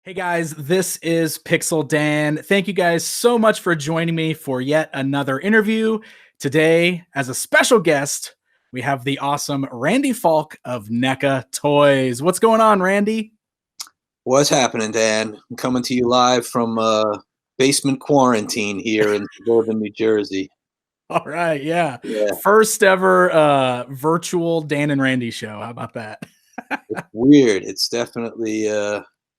Hey guys, this is Pixel Dan. Thank you guys so much for joining me for yet another interview. Today, as a special guest, we have the awesome Randy Falk of NECA Toys. What's going on, Randy? What's happening, Dan? I'm coming to you live from basement quarantine here in suburban New Jersey. All right, yeah. Yeah, First ever virtual Dan and Randy show. How about that? it's weird. It's definitely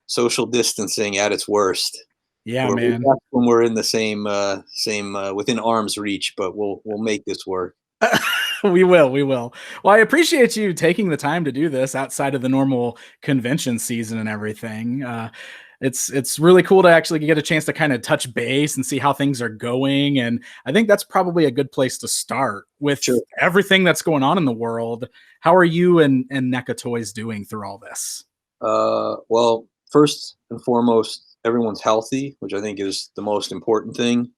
social distancing at its worst. Yeah, We're man. that's when we're in the same within arm's reach, but we'll make this work. We will. Well, I appreciate you taking the time to do this outside of the normal convention season and everything. It's really cool to actually get a chance to kind of touch base and see how things are going. And I think that's probably a good place to start with Sure. everything that's going on in the world. How are you and NECA Toys doing through all this? Well, first and foremost, everyone's healthy, which I think is the most important thing.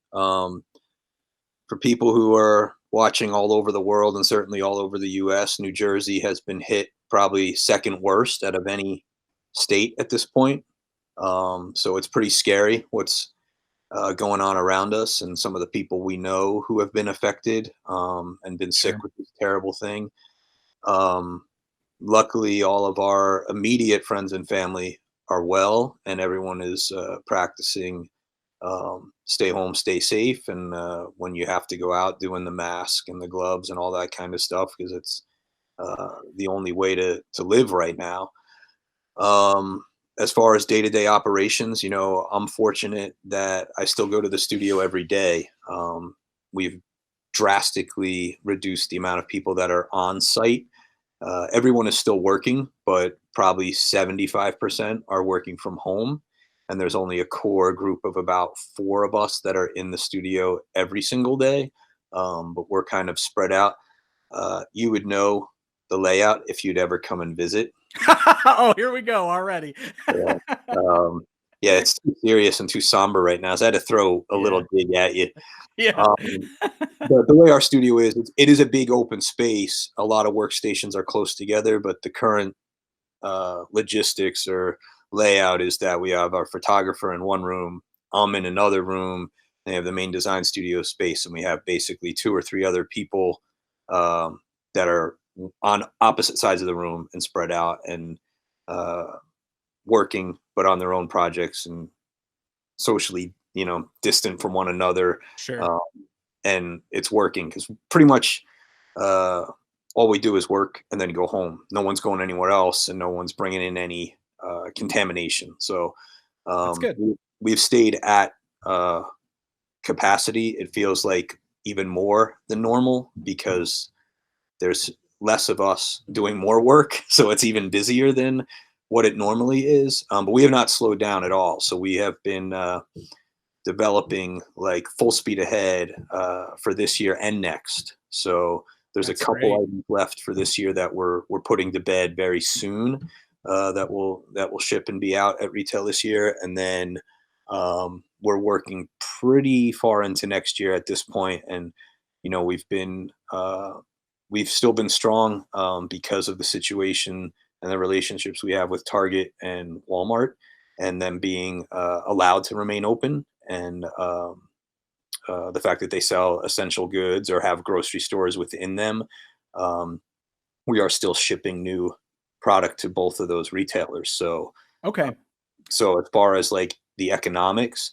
For people who are watching all over the world and certainly all over the US, New Jersey has been hit probably second worst out of any state at this point. So it's pretty scary what's going on around us and some of the people we know who have been affected and been sick Sure. with this terrible thing. Um, Luckily, all of our immediate friends and family are well, and everyone is practicing stay home, stay safe, and when you have to go out, doing the mask and the gloves and all that kind of stuff because it's the only way to live right now. Um, as far as day to day operations, I'm fortunate that I still go to the studio every day. We've drastically reduced the amount of people that are on site. Everyone is still working, but probably 75% are working from home. And there's only a core group of about four of us that are in the studio every single day. But we're kind of spread out. You would know the layout if you'd ever come and visit. Oh, here we go already. Yeah. Um, yeah, it's too serious and too somber right now. So I had to throw a little Yeah. dig at you. Yeah. Um, the way our studio is, it is a big open space. A lot of workstations are close together, but the current logistics or layout is that we have our photographer in one room, I'm in another room, they have the main design studio space, and we have basically two or three other people that are on opposite sides of the room and spread out and uh, working, but on their own projects and socially, distant from one another. Sure. Um, and it's working because pretty much uh, all we do is work and then go home. No one's going anywhere else, and no one's bringing in any contamination. So That's good. we've stayed at uh, capacity. It feels like even more than normal because there's less of us doing more work, so it's even busier than what it normally is. But we have not slowed down at all. So we have been developing like full speed ahead for this year and next. So there's a That's couple great. items left for this year that we're putting to bed very soon. That will ship and be out at retail this year, and then we're working pretty far into next year at this point. And we've still been strong because of the situation and the relationships we have with Target and Walmart, and them being allowed to remain open, and the fact that they sell essential goods or have grocery stores within them. Um, we are still shipping new product to both of those retailers. Okay. So as far as like the economics,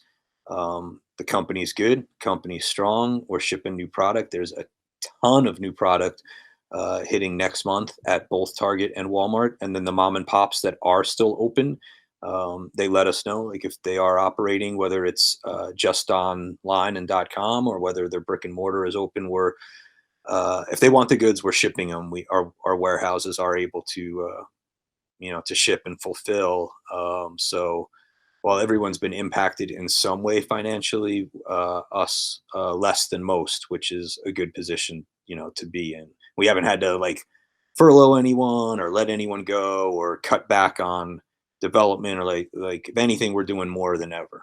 the company's good, company's strong. We're shipping new product. There's a ton of new product hitting next month at both Target and Walmart, and then the mom and pops that are still open. They let us know like if they are operating, whether it's just online and .com or whether their brick and mortar is open. We're if they want the goods, we're shipping them. Our warehouses are able to ship and fulfill. So while everyone's been impacted in some way financially, us less than most, which is a good position, to be in. We haven't had to like furlough anyone or let anyone go or cut back on development or like if anything, we're doing more than ever.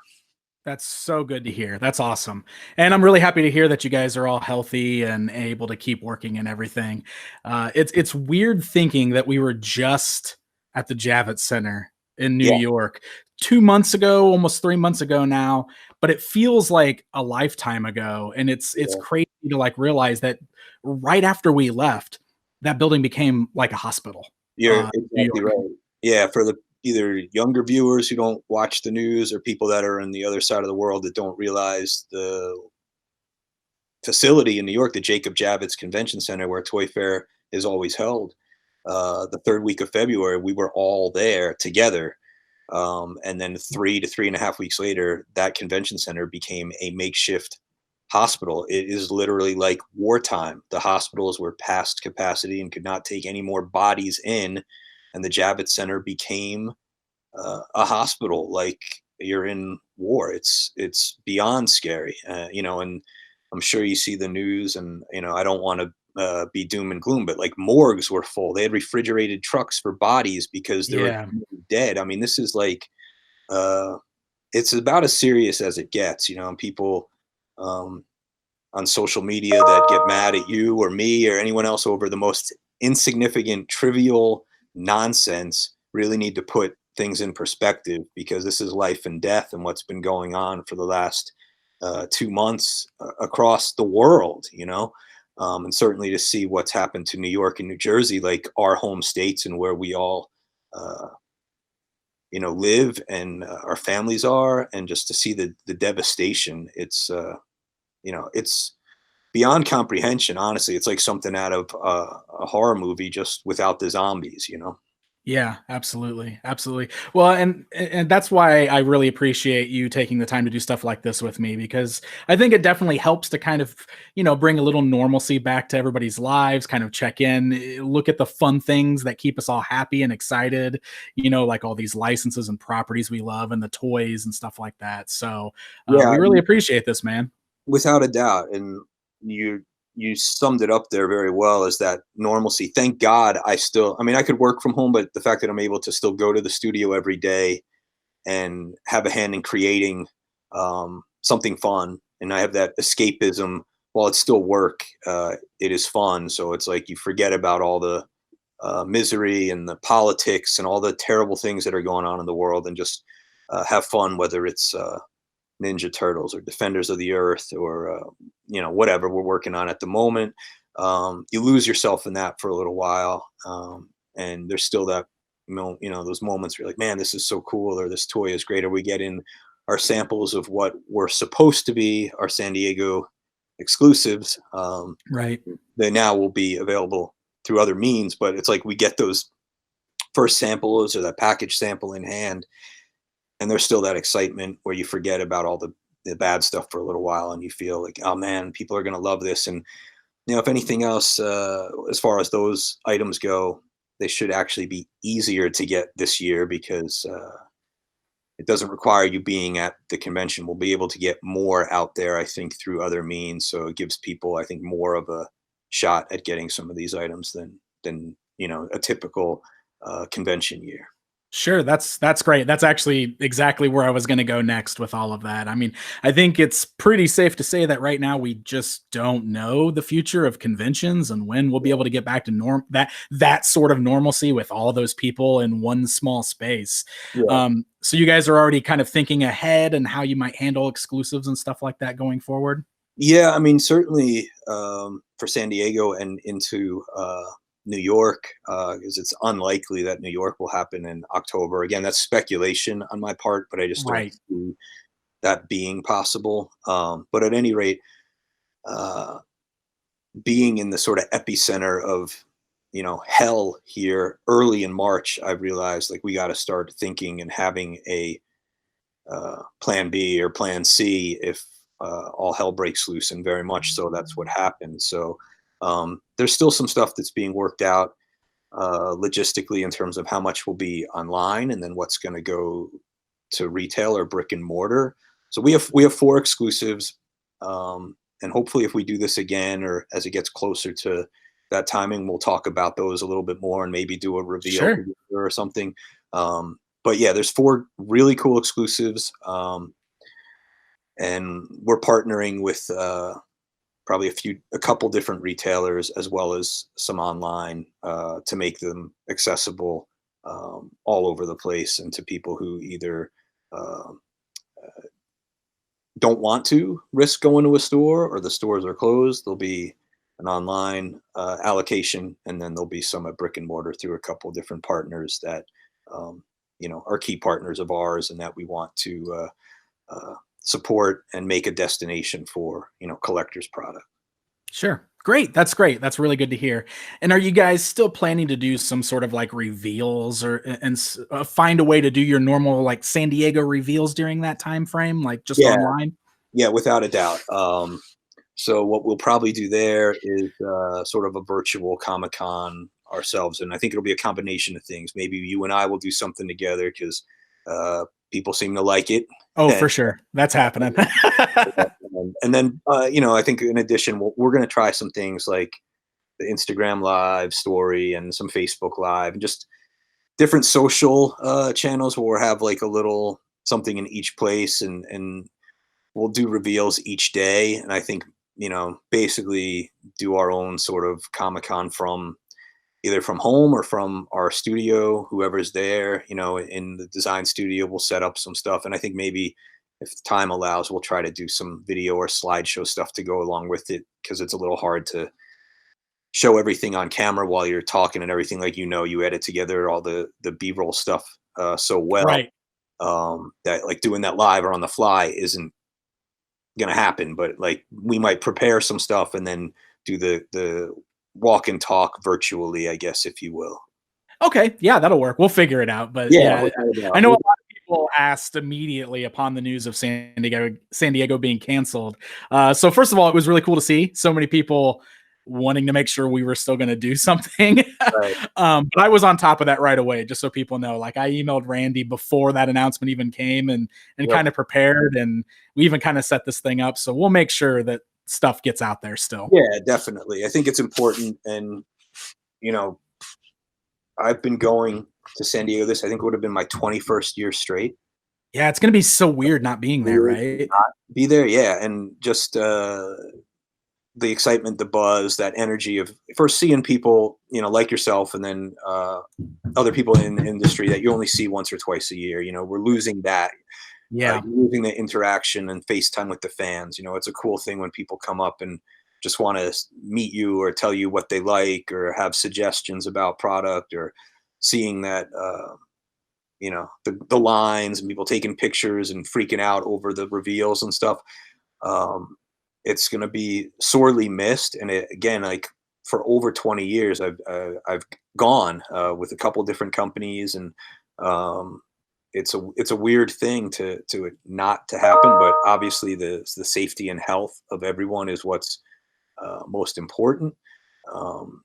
That's so good to hear. That's awesome. And I'm really happy to hear that you guys are all healthy and able to keep working and everything. It's weird thinking that we were just at the Javits Center in New Yeah. York 2 months ago, almost 3 months ago now, but it feels like a lifetime ago. And it's Yeah, crazy to like realize that right after we left, that building became like a hospital. you're New exactly York. right. Yeah, for the either younger viewers who don't watch the news or people that are on the other side of the world that don't realize the facility in New York, the Jacob Javits Convention Center, where Toy Fair is always held. The third week of February, we were all there together. And then 3 to 3.5 weeks later, that convention center became a makeshift hospital. It is literally like wartime. The hospitals were past capacity and could not take any more bodies in. And the Javits Center became a hospital like you're in war. It's beyond scary, and I'm sure you see the news, and I don't want to be doom and gloom, but like morgues were full. They had refrigerated trucks for bodies because there were Yeah. dead. I mean, this is like uh, it's about as serious as it gets, and people um, on social media that get mad at you or me or anyone else over the most insignificant, trivial nonsense really need to put things in perspective, because this is life and death and what's been going on for the last 2 months across the world, and certainly to see what's happened to New York and New Jersey, like our home states and where we all, uh, live and our families are, and just to see the devastation. It's beyond comprehension, honestly. It's like something out of a horror movie, just without the zombies. Yeah, absolutely. Absolutely. Well, and that's why I really appreciate you taking the time to do stuff like this with me, because I think it definitely helps to kind of, bring a little normalcy back to everybody's lives, kind of check in, look at the fun things that keep us all happy and excited, like all these licenses and properties we love and the toys and stuff like that. So, Yeah, we really appreciate this, man. without a doubt. And you summed it up there very well, is that normalcy. Thank God I mean, I could work from home, but the fact that I'm able to still go to the studio every day and have a hand in creating something fun, and I have that escapism while it's still work. It is fun, so it's like you forget about all the misery and the politics and all the terrible things that are going on in the world, and just have fun, whether it's Ninja Turtles or Defenders of the Earth, or whatever we're working on at the moment. You lose yourself in that for a little while, and there's still that those moments where you're like, man, this is so cool, or this toy is great, or we get in our samples of what were supposed to be our San Diego exclusives. Right. They now will be available through other means, but it's like we get those first samples or that package sample in hand, and there's still that excitement where you forget about all the bad stuff for a little while, and you feel like, oh man, people are going to love this. And if anything else, as far as those items go, they should actually be easier to get this year, because it doesn't require you being at the convention. We'll be able to get more out there, I think, through other means. So it gives people, I think, more of a shot at getting some of these items than a typical convention year. Sure, that's great. That's actually exactly where I was gonna go next with all of that. I mean, I think it's pretty safe to say that right now we just don't know the future of conventions and when we'll be able to get back to that sort of normalcy with all those people in one small space. Yeah. So you guys are already kind of thinking ahead and how you might handle exclusives and stuff like that going forward? Yeah, I mean, certainly for San Diego and into New York, because it's unlikely that New York will happen in October. Again, that's speculation on my part, but I just don't Right. see that being possible. But at any rate, uh, being in the sort of epicenter of hell here early in March, I realized like we got to start thinking and having a plan B or plan C if all hell breaks loose, and very much so that's what happened. So there's still some stuff that's being worked out logistically in terms of how much will be online and then what's going to go to retail or brick and mortar. So we have four exclusives, and hopefully if we do this again or as it gets closer to that timing, we'll talk about those a little bit more and maybe do a reveal Sure. or something. But yeah, there's four really cool exclusives, and we're partnering with probably a couple different retailers as well as some online to make them accessible all over the place, and to people who either uh, don't want to risk going to a store or the stores are closed, there'll be an online allocation, and then there'll be some at brick and mortar through a couple of different partners that are key partners of ours and that we want to support and make a destination for collectors product. Sure. Great. That's great. That's really good to hear. And are you guys still planning to do some sort of like reveals or find a way to do your normal like San Diego reveals during that time frame, like just Yeah, online? yeah, without a doubt. So what we'll probably do there is sort of a virtual Comic Con ourselves, and I think it'll be a combination of things. Maybe you and I will do something together because people seem to like it. Oh, And, for sure. That's happening. and then I think in addition, we're going to try some things like the Instagram Live story and some Facebook Live, and just different social channels where we'll have like a little something in each place, and we'll do reveals each day. And I think basically do our own sort of Comic-Con from either from home or from our studio. Whoever's there in the design studio, will set up some stuff, and I think maybe if time allows, we'll try to do some video or slideshow stuff to go along with it, because it's a little hard to show everything on camera while you're talking and everything. Like you edit together all the B-roll stuff so well, Right. that like doing that live or on the fly isn't gonna happen. But like we might prepare some stuff and then do the walk and talk virtually, I guess, if you will. Okay. Yeah, that'll work. We'll figure it out. But Yeah, yeah, without a I doubt. know a lot of people asked immediately upon the news of San Diego being canceled. So first of all, it was really cool to see so many people wanting to make sure we were still going to do something. Right. But I was on top of that right away, just so people know. Like I emailed Randy before that announcement even came, and Yep. kind of prepared, and we even kind of set this thing up. So we'll make sure that stuff gets out there still. Yeah, definitely. I think it's important, and you know, I've been going to San Diego. This I think would have been my 21st year straight. Yeah, it's going to be so weird not being there, Weird to right? not be there, yeah, and just the excitement, the buzz, that energy of first seeing people, like yourself, and then other people in the industry that you only see once or twice a year. We're losing that. Yeah. You're losing the interaction and FaceTime with the fans. It's a cool thing when people come up and just want to meet you or tell you what they like or have suggestions about product, or seeing that the lines and people taking pictures and freaking out over the reveals and stuff. It's going to be sorely missed. And again, like for over 20 years, I've gone with a couple different companies, and it's a weird thing to it not to happen. But obviously, the safety and health of everyone is what's most important. Um,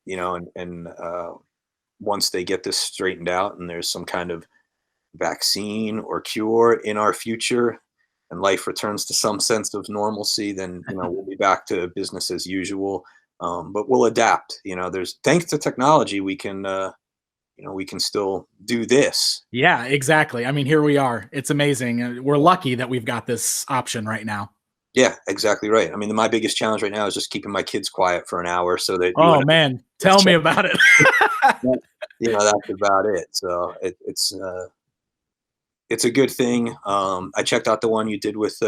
and once they get this straightened out and there's some kind of vaccine or cure in our future, and life returns to some sense of normalcy, then we'll be back to business as usual. But we'll adapt. There's thanks to technology, we can we can still do this. Yeah, exactly. I mean, here we are. It's amazing. We're lucky that we've got this option right now. Yeah, exactly right. I mean, my biggest challenge right now is just keeping my kids quiet for an hour so that you Oh and I man, can tell me check. about it. That's about it. So it's a good thing. I checked out the one you did with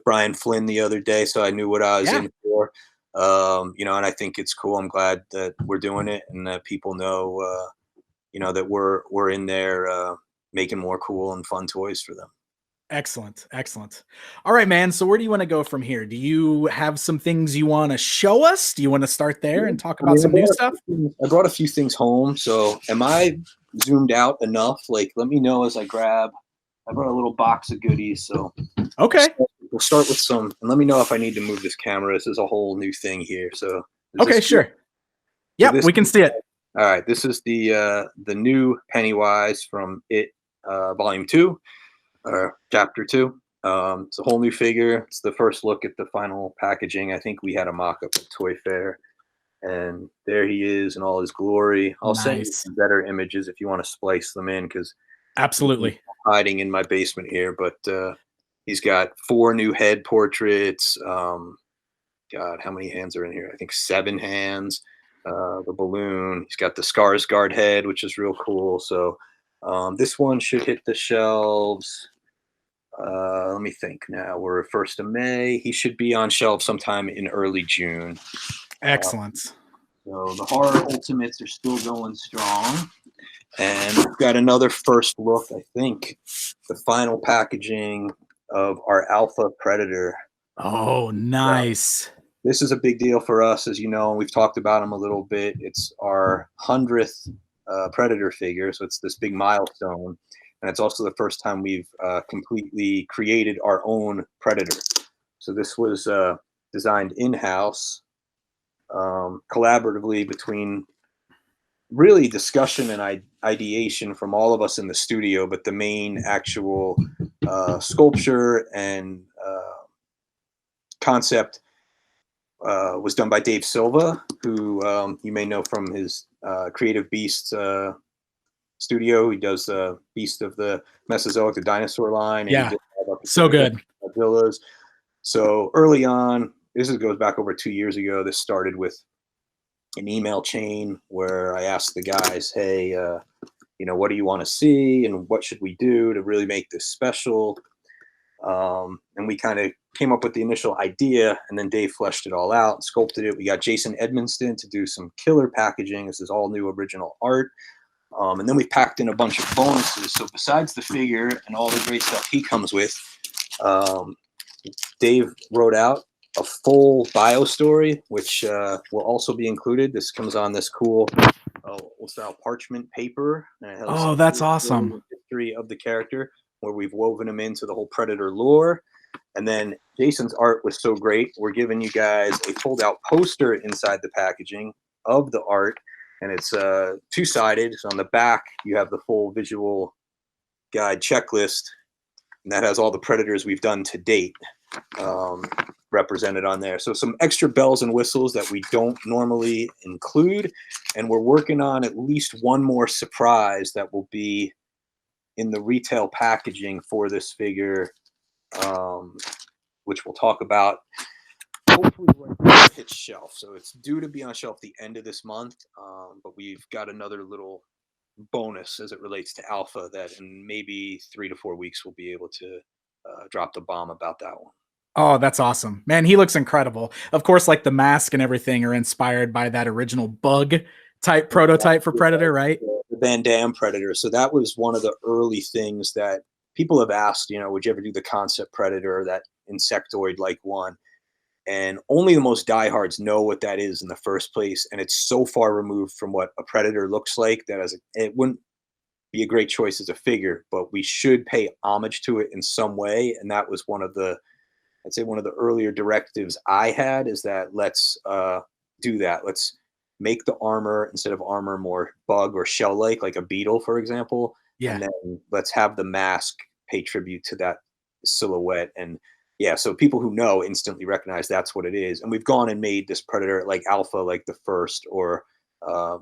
Brian Flynn the other day, so I knew what I was Yeah, in for. And I think it's cool. I'm glad that we're doing it and that people know, that we're in there making more cool and fun toys for them. excellent, excellent. All right, man. So where do you want to go from here? Do you have some things you want to show us? Do you want to start there and talk I about mean, some new stuff? I brought a few things home. So am I zoomed out enough? Like, let me know as I grab. I brought a little box of goodies. So Okay. we'll start with some, and let me know if I need to move this camera. This is a whole new thing here. So is Okay, this good? sure. So Yep, this, we can see it. all right. This is the new Pennywise from It Volume 2, or Chapter 2. It's a whole new figure. It's the first look at the final packaging. I think we had a mock-up at Toy Fair, and there he is in all his glory. I'll send you Nice. some better images if you want to splice them in, because Absolutely. hiding in my basement here. But he's got 4 new head portraits. God, how many hands are in here? I think 7 hands. The balloon. He's got the Skarsgård head, which is real cool. So This one should hit the shelves. Let me think now. We're 1st of May. He should be on shelves sometime in early June. Excellent. So the horror ultimates are still going strong. And we've got another first look, I think, the final packaging of our Alpha Predator. Oh, nice. This is a big deal for us, as you know, and we've talked about him a little bit. It's our 100th Predator figure, so it's this big milestone. And it's also the first time we've completely created our own Predator. So this was designed in-house, collaboratively between really discussion and ideation from all of us in the studio, but the main actual sculpture and concept was done by Dave Silva, who you may know from his Creative Beasts studio. He does Beast of the Mesozoic, the dinosaur line. And Yeah, he did so good. Godzillas. So early on, goes back over 2 years ago. This started with an email chain where I asked the guys, hey, what do you want to see and what should we do to really make this special? And we kind of came up with the initial idea, and then Dave fleshed it all out and sculpted it. We got Jason Edmonston to do some killer packaging. This is all new original art. And then we packed in a bunch of bonuses. So besides the figure and all the great stuff he comes with, Dave wrote out a full bio story, which will also be included. This comes on this cool style parchment paper. And it has Oh, that's awesome. History of the character, where we've woven him into the whole Predator lore. And then Jason's art was so great, we're giving you guys a fold-out poster inside the packaging of the art. And it's two-sided. So on the back, you have the full visual guide checklist. And that has all the Predators we've done to date represented on there. So some extra bells and whistles that we don't normally include. And we're working on at least one more surprise that will be in the retail packaging for this figure, which we'll talk about hopefully when it hits shelf. So it's due to be on shelf the end of this month, but we've got another little bonus as it relates to Alpha that in maybe 3 to 4 weeks we'll be able to drop the bomb about that one. Oh, that's awesome. Man, he looks incredible. Of course, like the mask and everything are inspired by that original bug type prototype for Predator, right? The Van Damme Predator. So that was one of the early things that people have asked, would you ever do the concept Predator, that insectoid-like one? And only the most diehards know what that is in the first place. And it's so far removed from what a Predator looks like that it wouldn't be a great choice as a figure, but we should pay homage to it in some way. And that was one of the earlier directives I had, is that let's do that. Let's make the armor, instead of armor, more bug or shell-like, like a beetle, for example. Yeah. And then let's have the mask pay tribute to that silhouette. And yeah, so people who know instantly recognize that's what it is. And we've gone and made this Predator like Alpha, like the first, or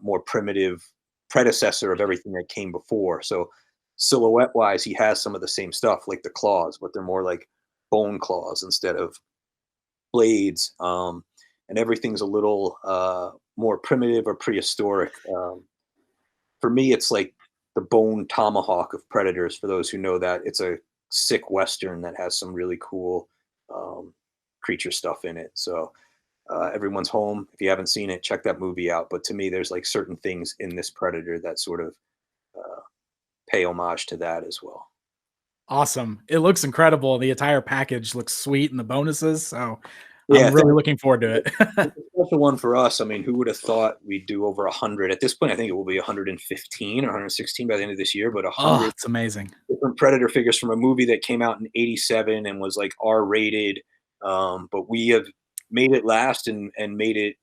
more primitive predecessor of everything that came before. So silhouette-wise, he has some of the same stuff, like the claws, but they're more like bone claws instead of blades. And everything's a little more primitive or prehistoric. For me, it's like the bone tomahawk of Predators. For those who know that, it's a sick Western that has some really cool creature stuff in it. So everyone's home. If you haven't seen it, check that movie out. But to me, there's like certain things in this Predator that sort of pay homage to that as well. Awesome. It looks incredible. The entire package looks sweet, and the bonuses. So yeah, I'm really looking forward to it. It's a special one for us. I mean, who would have thought we'd do over 100? At this point, I think it will be 115 or 116 by the end of this year, but 100. Oh, it's amazing. Different Predator figures from a movie that came out in '87 and was like R-rated. But we have made it last and made it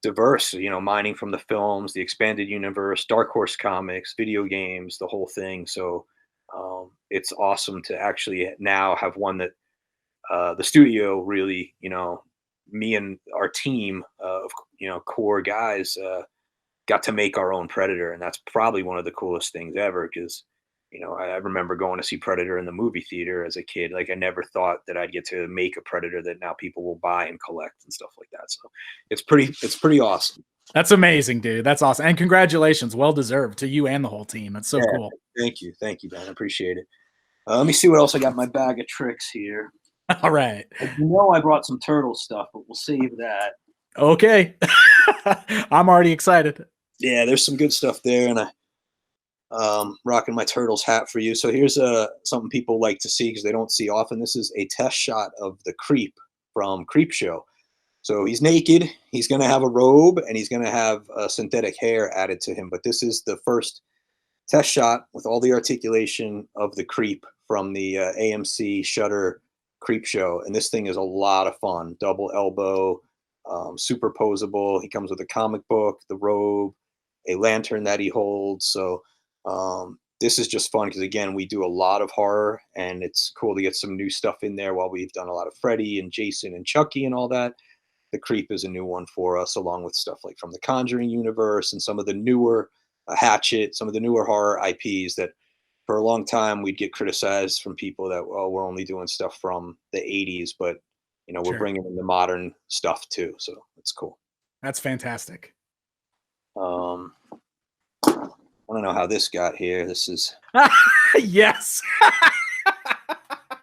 diverse, mining from the films, the expanded universe, Dark Horse comics, video games, the whole thing. So it's awesome to actually now have one that the studio really, me and our team of, core guys got to make our own Predator. And that's probably one of the coolest things ever, because, I remember going to see Predator in the movie theater as a kid. Like, I never thought that I'd get to make a Predator that now people will buy and collect and stuff like that. So it's pretty awesome. That's amazing, dude. That's awesome. And congratulations. Well deserved to you and the whole team. It's so Yeah, cool. thank you, Ben. I appreciate it. Let me see what else I got in my bag of tricks here. All right. I brought some turtle stuff, but we'll save that. Okay. I'm already excited. Yeah, there's some good stuff there, and rocking my Turtles hat for you. So here's something people like to see because they don't see often. This is a test shot of the Creep from Creep Show. So he's naked. He's going to have a robe, and he's going to have synthetic hair added to him. But this is the first test shot with all the articulation of the Creep from the AMC Shutter Creep Show. And this thing is a lot of fun. Double elbow, superposable. He comes with a comic book, the robe, a lantern that he holds. So this is just fun because, again, we do a lot of horror, and it's cool to get some new stuff in there while we've done a lot of Freddy and Jason and Chucky and all that. The Creep is a new one for us, along with stuff like from the Conjuring universe and some of the newer Hatchet, some of the newer horror IPs that for a long time we'd get criticized from people that, well, we're only doing stuff from the 80s, but we're Sure. bringing in the modern stuff too. So it's cool. That's fantastic. I don't know how this got here. This is Yes.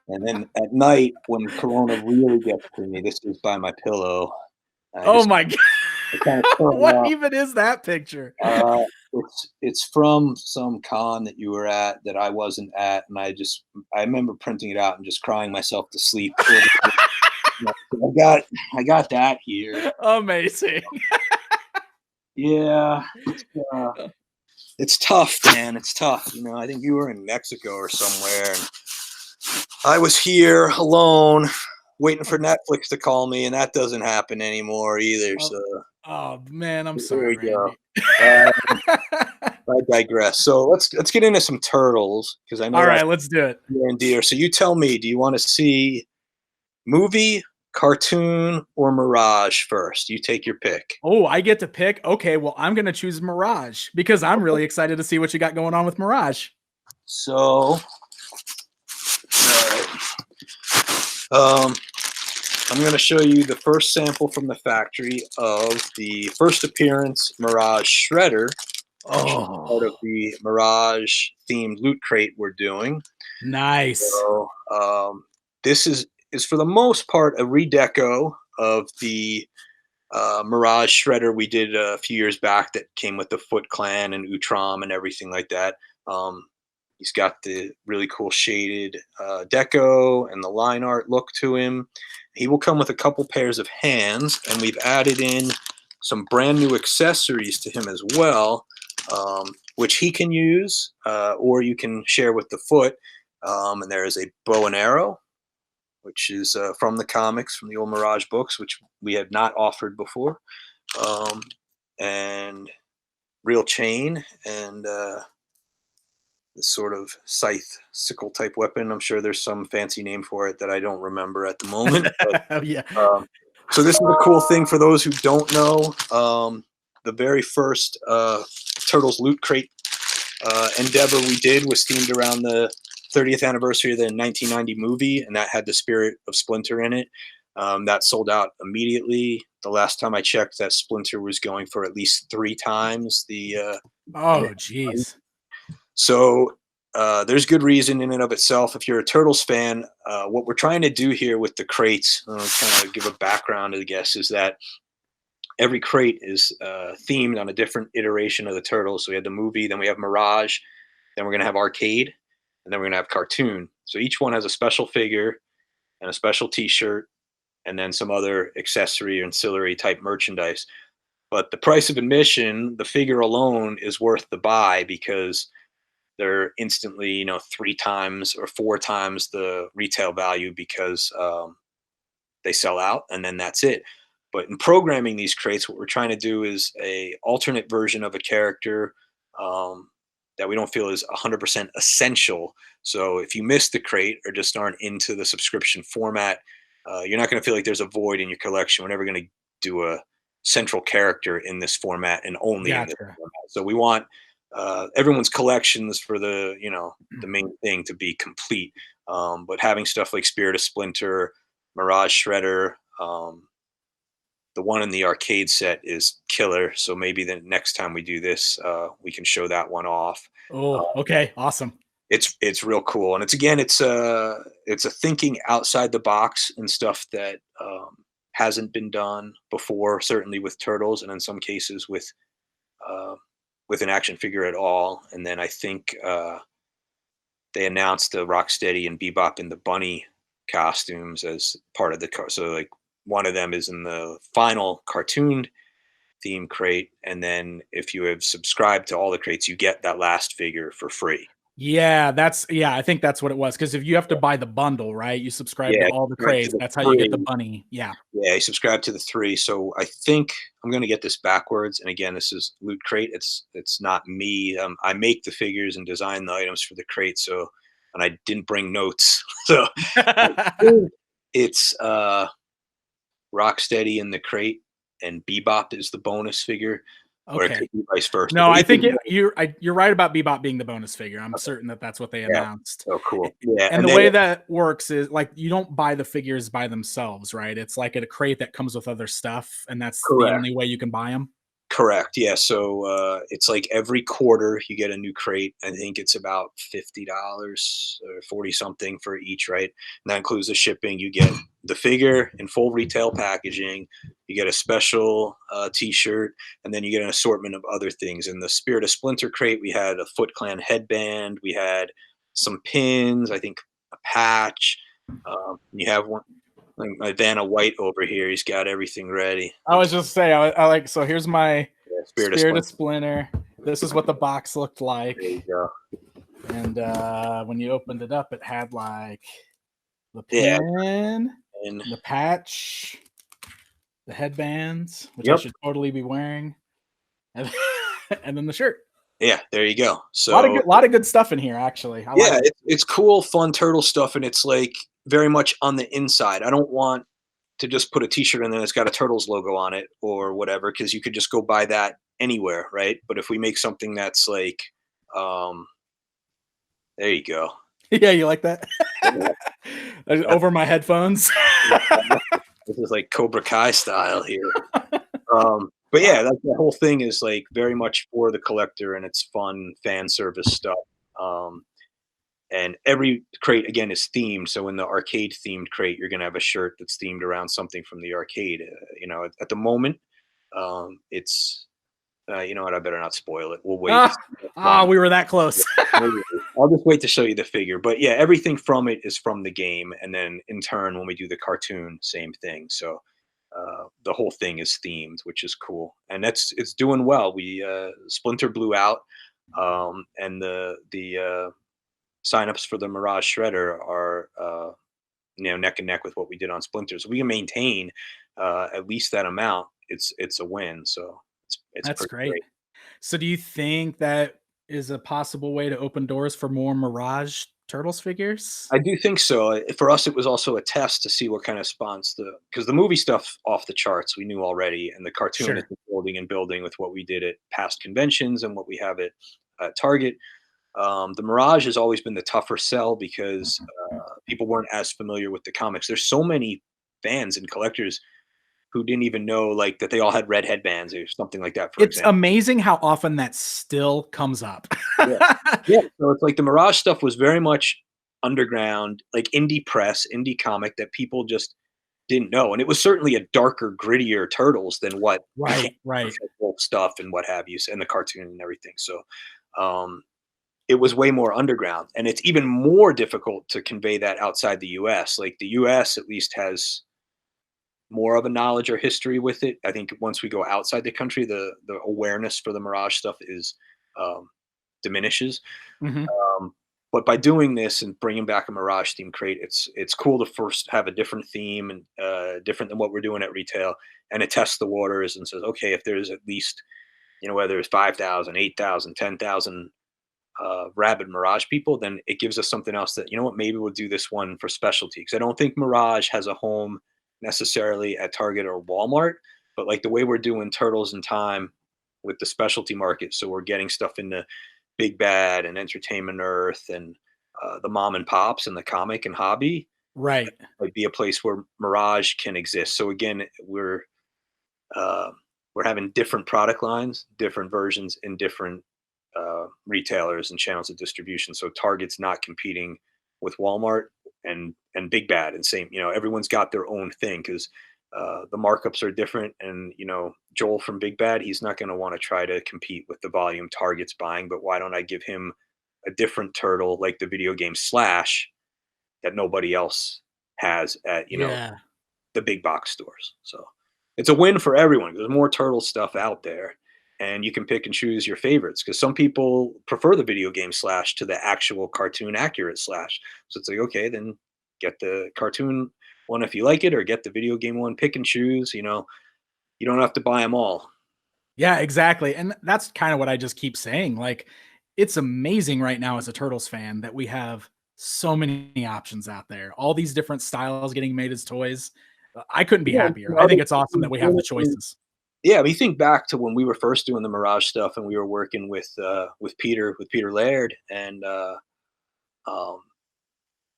and then at night when Corona really gets to me, this is by my pillow. Oh my God. Kind of What even is that picture? It's from some con that you were at that I wasn't at, and I remember printing it out and just crying myself to sleep. I got that here. Amazing. Yeah, it's tough, man. It's tough. I think you were in Mexico or somewhere, and I was here alone, waiting for Netflix to call me, and that doesn't happen anymore either. Oh man, I'm sorry, Randy. I digress. So let's get into some turtles because I know. All right, let's do it. And dear. So you tell me, do you want to see movie, cartoon, or Mirage first? You take your pick. Oh, I get to pick. Okay, well, I'm gonna choose Mirage because I'm really excited to see what you got going on with Mirage. So, all right. I'm going to show you the first sample from the factory of the first appearance Mirage Shredder. Part of the Mirage themed loot crate we're doing. Nice. So, this is for the most part a redeco of the Mirage Shredder we did a few years back that came with the Foot Clan and Utrom and everything like that. He's got the really cool shaded deco and the line art look to him. He will come with a couple pairs of hands, and we've added in some brand new accessories to him as well, which he can use, or you can share with the Foot. And there is a bow and arrow, which is from the comics, from the old Mirage books, which we had not offered before, and real chain, and this sort of scythe sickle type weapon. I'm sure there's some fancy name for it that I don't remember at the moment. But, yeah. So this is a cool thing for those who don't know. The very first Turtles Loot Crate endeavor we did was themed around the 30th anniversary of the 1990 movie, and that had the Spirit of Splinter in it. That sold out immediately. The last time I checked, that Splinter was going for at least 3 times the. Oh, geez. So there's good reason in and of itself. If you're a Turtles fan, what we're trying to do here with the crates, kind of give a background, I guess, is that every crate is themed on a different iteration of the Turtles. So we had the movie, then we have Mirage, then we're going to have Arcade, and then we're going to have Cartoon. So each one has a special figure and a special T-shirt, and then some other accessory or ancillary type merchandise. But the price of admission, the figure alone, is worth the buy because they're instantly, 3 times or 4 times the retail value because they sell out, and then that's it. But in programming these crates, what we're trying to do is a alternate version of a character that we don't feel is 100% essential. So if you miss the crate or just aren't into the subscription format, you're not going to feel like there's a void in your collection. We're never going to do a central character in this format and only in this format. So we want everyone's collections for the main thing to be complete. But having stuff like Spirit of Splinter, Mirage Shredder, the one in the arcade set is killer. So maybe the next time we do this, we can show that one off. Oh, okay, awesome. It's real cool, and it's a thinking outside the box and stuff that hasn't been done before. Certainly with turtles, and in some cases uh, with an action figure at all. And then I think they announced the Rocksteady and Bebop and the Bunny costumes as part of the so like one of them is in the final cartoon theme crate, and then if you have subscribed to all the crates, you get that last figure for free. Yeah, I think that's what it was. Because if you have to buy the bundle, right? You subscribe to Yeah, all the subscribe to crates. the That's how you get the three. bunny. Yeah. Yeah, I subscribe to the three. So I think I'm gonna get this backwards. And again, this is Loot Crate. It's not me. I make the figures and design the items for the crate. So, and I didn't bring notes. So I think it's Rocksteady in the crate, and Bebop is the bonus figure, or it Okay. could be vice versa. No, But I think either way, you're right about Bebop being the bonus figure. I'm certain that that's what they yeah. announced. Oh, cool. Yeah, And and the then way that works is like you don't buy the figures by themselves, right? It's like a crate that comes with other stuff, and that's the correct. only way you can buy them. Correct. Yeah. So it's like every quarter you get a new crate. I think it's about $50 or 40 something for each, right? And that includes the shipping. You get the figure in full retail packaging. You get a special T-shirt, and then you get an assortment of other things. In the Spirit of Splinter crate, we had a Foot Clan headband. We had some pins. I think a patch. You have one. Like my Vanna White over here. He's got everything ready. I was just saying, I like so. Here's my Yeah, Spirit of Spirit of Splinter. Splinter. This is what the box looked There you like, go. and when you opened it up, it had like the Yeah. pin, And the patch, the headbands, which I yep. should totally be wearing, and, and then the shirt. Yeah, there you go. A lot of So good, lot of good stuff in here. Actually, I like yeah, it. it's cool, fun turtle stuff, and it's like very much on the inside. I don't want to just put a T-shirt and then it's got a Turtles logo on it or whatever, because you could just go buy that anywhere, right? But if we make something that's like, um, there you go. Yeah, you like that? Yeah, Over my headphones. this is like Cobra Kai style here. But yeah, that whole thing is like very much for the collector, and it's fun fan service stuff. Um, and every crate again is themed. So in the arcade themed crate, you're gonna have a shirt that's themed around something from the arcade. At the moment, it's you know what? I better not spoil it. We'll wait. To ah, see what's on. we were that close. I'll just wait to show you the figure. But yeah, everything from it is from the game, and then in turn, when we do the cartoon, same thing. So the whole thing is themed, which is cool, and it's doing well. We Splinter blew out, and the signups for the Mirage Shredder are neck and neck with what we did on Splinters. We can maintain at least that amount. It's a win. So it's That's pretty great. great. So, do you think that is a possible way to open doors for more Mirage Turtles figures? I do think so. For us, it was also a test to see what kind of spawns because the movie stuff off the charts we knew already, and the cartoon is Sure. building and building with what we did at past conventions and what we have at Target. The Mirage has always been the tougher sell because people weren't as familiar with the comics. There's so many fans and collectors who didn't even know like that they all had red headbands or something like that, for It's example. amazing how often that still comes up. Yeah. Yeah. So it's like the Mirage stuff was very much underground, like indie press, indie comic that people just didn't know. And it was certainly a darker, grittier Turtles than what became Right, right. Wolf stuff and what have you, and the cartoon and everything. So um, it was way more underground. And it's even more difficult to convey that outside the US. Like the US at least has more of a knowledge or history with it. I think once we go outside the country, the awareness for the Mirage stuff is um, diminishes. Mhm. Um, but by doing this and bringing back a Mirage theme crate, it's cool to first have a different theme and different than what we're doing at retail, and it tests the waters and says, okay, if there's at least whether it's 5,000, 8,000, 10,000 rabid Mirage people, then it gives us something else that what maybe we'll do this one for specialty, because I don't think Mirage has a home necessarily at Target or Walmart, but like the way we're doing Turtles in Time with the specialty market, so we're getting stuff into Big Bad and Entertainment Earth and the mom and pops and the comic and hobby Right. might be a place where Mirage can exist. So again, we're uh, we're having different product lines, different versions in different retailers and channels of distribution. So Target's not competing with Walmart and Big Bad, and same, everyone's got their own thing because the markups are different. And Joel from Big Bad, he's not going to want to try to compete with the volume Target's buying. But why don't I give him a different turtle like the video game Slash that nobody else has at Yeah. the big box stores? So it's a win for everyone. There's more turtle stuff out there, and you can pick and choose your favorites because some people prefer the video game Slash to the actual cartoon accurate Slash. So it's like, okay, then get the cartoon one if you like it, or get the video game one. Pick and choose. You don't have to buy them all. Yeah, exactly. And that's kind of what I just keep saying. Like, it's amazing right now as a Turtles fan that we have so many options out there, all these different styles getting made as toys. I couldn't be Yeah, happier. I think it's awesome that we have the choices. Yeah, we think back to when we were first doing the Mirage stuff, and we were working with Peter Laird, and um,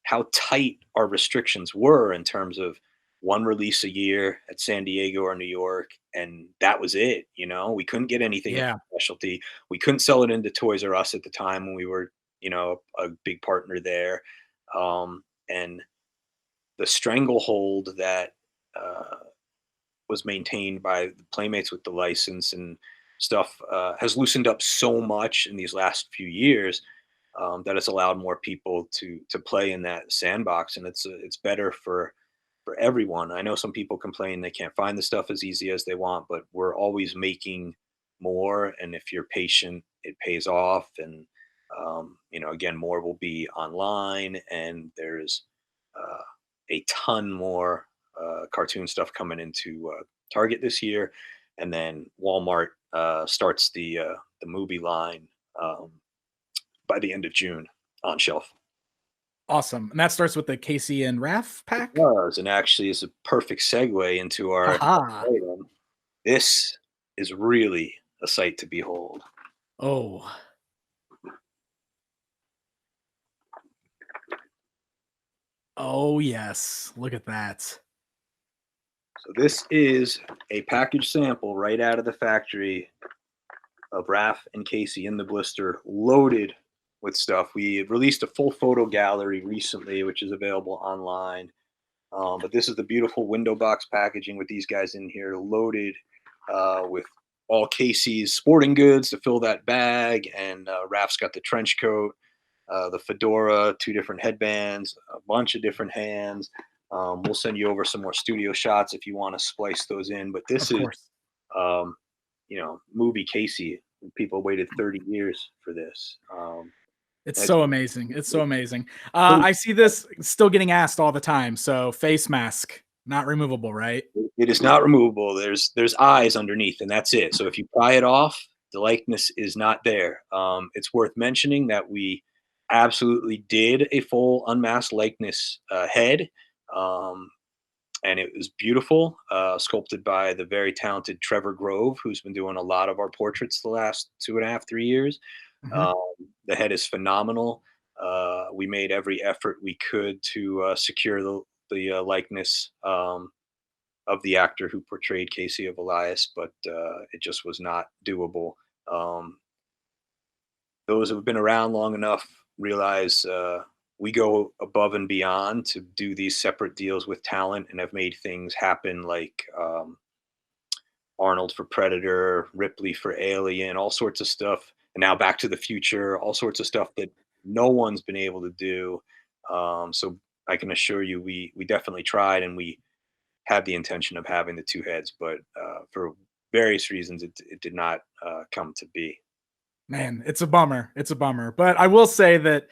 how tight our restrictions were in terms of one release a year at San Diego or New York, and that was it. We couldn't get anything in Yeah. specialty. We couldn't sell it into Toys R Us at the time when we were, a big partner there, and the stranglehold that was maintained by the Playmates with the license and stuff has loosened up so much in these last few years that it's allowed more people to play in that sandbox, and it's better for everyone. I know some people complain they can't find the stuff as easy as they want, but we're always making more, and if you're patient, it pays off. And again, more will be online, and there's uh, a ton more cartoon stuff coming into Target this year, and then Walmart starts the movie line um, by the end of June on shelf. Awesome. And that starts with the Casey and Raph It pack. does, and actually is a perfect segue into our Haha. item. This is really a sight to behold. Oh. Oh, yes. Look at that. So this is a package sample right out of the factory of Raph and Casey in the blister, loaded with stuff. We released a full photo gallery recently, which is available online. But this is the beautiful window box packaging with these guys in here, loaded with all Casey's sporting goods to fill that bag. And Raph's got the trench coat, the fedora, two different headbands, a bunch of different hands. We'll send you over some more studio shots if you want to splice those in. But this Of is, course. um, movie Casey. People waited 30 years for this. It's It's so amazing. It's so amazing. I see this still getting asked all the time. So face mask, not removable, right? It is not removable. There's eyes underneath, and that's it. So if you pry it off, the likeness is not there. It's worth mentioning that we absolutely did a full unmasked likeness head, um, and it was beautiful, sculpted by the very talented Trevor Grove, who's been doing a lot of our portraits the last 2.5, 3 years. Mhm. Um, the head is phenomenal. We made every effort we could to secure the likeness. Of the actor who portrayed Casey of Elias, but it just was not doable. Um, those who have been around long enough realize we go above and beyond to do these separate deals with talent, and have made things happen like Arnold for Predator, Ripley for Alien, all sorts of stuff, and now Back to the Future, all sorts of stuff that no one's been able to do. So I can assure you, we definitely tried, and we had the intention of having the two heads, but for various reasons, it did not come to be. Man, it's a bummer. It's a bummer. But I will say that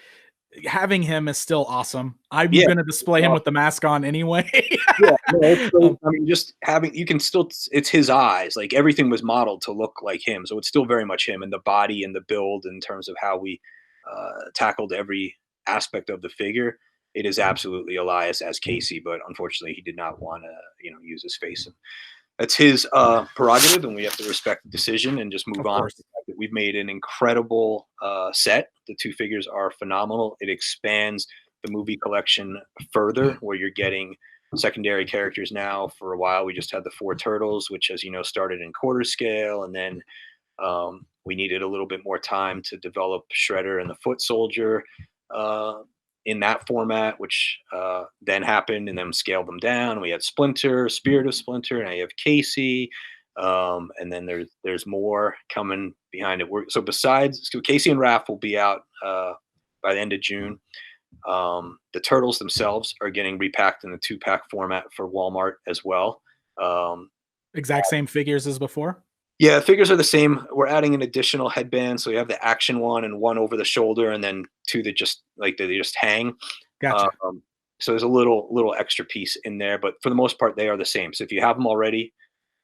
having him is still awesome. I'm Yeah, gonna display him with the mask on anyway. yeah, no, it's Um, still, I mean, just having, you can still, it's his eyes. Like everything was modeled to look like him, so it's still very much him, and the body and the build in terms of how we tackled every aspect of the figure. It is absolutely Elias as Casey, but unfortunately, he did not want to, use his face. And that's his prerogative, and we have to respect the decision and just move of on. course. We've made an incredible set. The two figures are phenomenal. It expands the movie collection further, where you're getting secondary characters now. For a while, we just had the 4 turtles, which, as you know, started in quarter scale, and then we needed a little bit more time to develop Shredder and the Foot Soldier in that format, which then happened, and then scaled them down. We had Splinter, Spirit of Splinter, and I have Casey. And then there's more coming behind it. So Casey and Raph will be out by the end of June. The Turtles themselves are getting repacked in the 2-pack format for Walmart as well. Exact same figures as before? Yeah, figures are the same. We're adding an additional headband, so you have the action one and one over the shoulder, and then 2 that just hang. Gotcha. So there's a little extra piece in there, but for the most part, they are the same. So if you have them already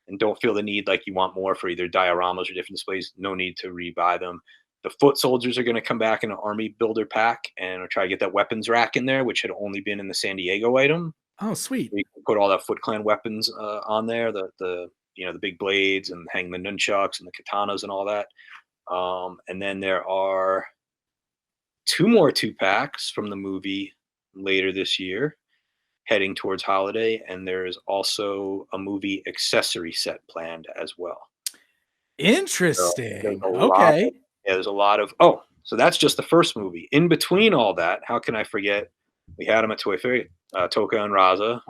and don't feel the need, like you want more for either dioramas or different displays, no need to rebuy them. The Foot Soldiers are going to come back in an Army Builder pack, and I'll try to get that weapons rack in there, which had only been in the San Diego item. Oh, sweet. You can put all that Foot Clan weapons on there, the big blades, and hang the nunchucks and the katanas and all that. And then there are 2 more 2-packs from the movie later this year, heading towards holiday, and there's also a movie accessory set planned as well. Interesting. So Okay. there's a lot of so that's just the first movie. In between all that, how can I forget? We had them at Toy Fair, Toka and Raza.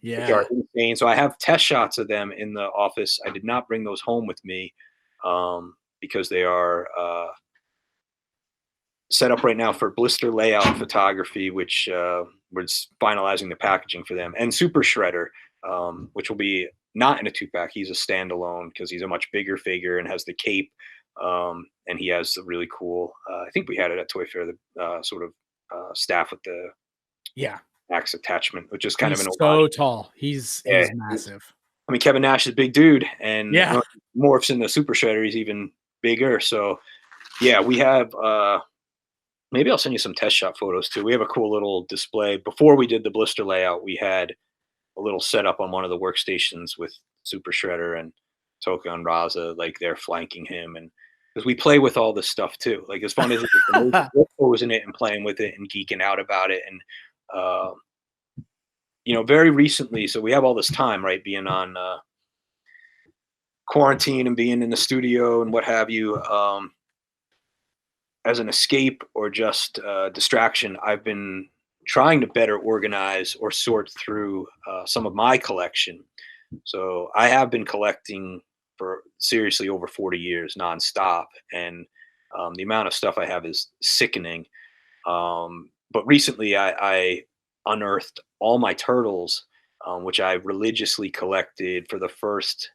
Yeah. Which are insane. So I have test shots of them in the office. I did not bring those home with me because they are set up right now for blister layout photography, which we're finalizing the packaging for them, and Super Shredder, which will be not in a 2-pack. He's a standalone because he's a much bigger figure and has the cape, and he has a really cool. I think we had it at Toy Fair. The sort of staff with the axe attachment, which is kind of an so tall. He's massive. I mean, Kevin Nash is a big dude, and morphs into Super Shredder. He's even bigger. So yeah, we have. Maybe I'll send you some test shot photos too. We have a cool little display. Before we did the blister layout, we had a little setup on one of the workstations with Super Shredder and Toka and Raza, like they're flanking him, and because we play with all this stuff too. Like as fun as it is, we're posing it and playing with it and geeking out about it. And very recently, so we have all this time, right, being on quarantine and being in the studio and what have you. As an escape or just distraction, I've been trying to better organize or sort through some of my collection. So I have been collecting for seriously over 40 years nonstop, and the amount of stuff I have is sickening. But recently I unearthed all my turtles, which I religiously collected for the first,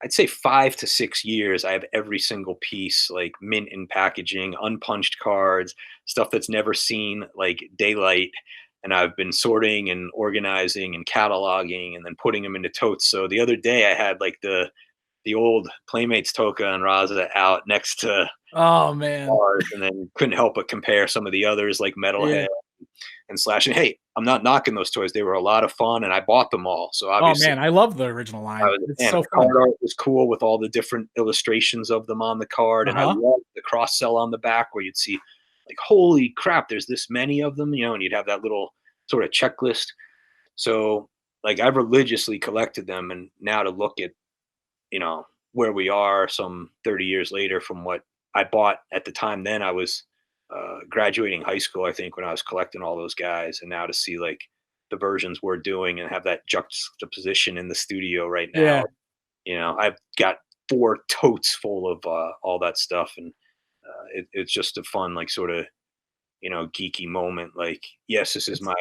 I'd say 5 to 6 years. I have every single piece, like mint in packaging, unpunched cards, stuff that's never seen like daylight. And I've been sorting and organizing and cataloging and then putting them into totes. So the other day I had like the old Playmates Toka and Raza out next to cars, and then couldn't help but compare some of the others like Metalhead and Slash. And hey, I'm not knocking those toys. They were a lot of fun, and I bought them all. So obviously, I love the original line. It's so fun. Card art was cool with all the different illustrations of them on the card, and I love the cross sell on the back where you'd see, like, holy crap, there's this many of them, and you'd have that little sort of checklist. So, like, I've religiously collected them, and now to look at, where we are some 30 years later from what I bought at the time, then I was graduating high school, I think, when I was collecting all those guys, and now to see like the versions we're doing and have that juxtaposition in the studio right now. I've got 4 totes full of all that stuff, and it's just a fun, like, sort of, geeky moment. Like, yes, this is my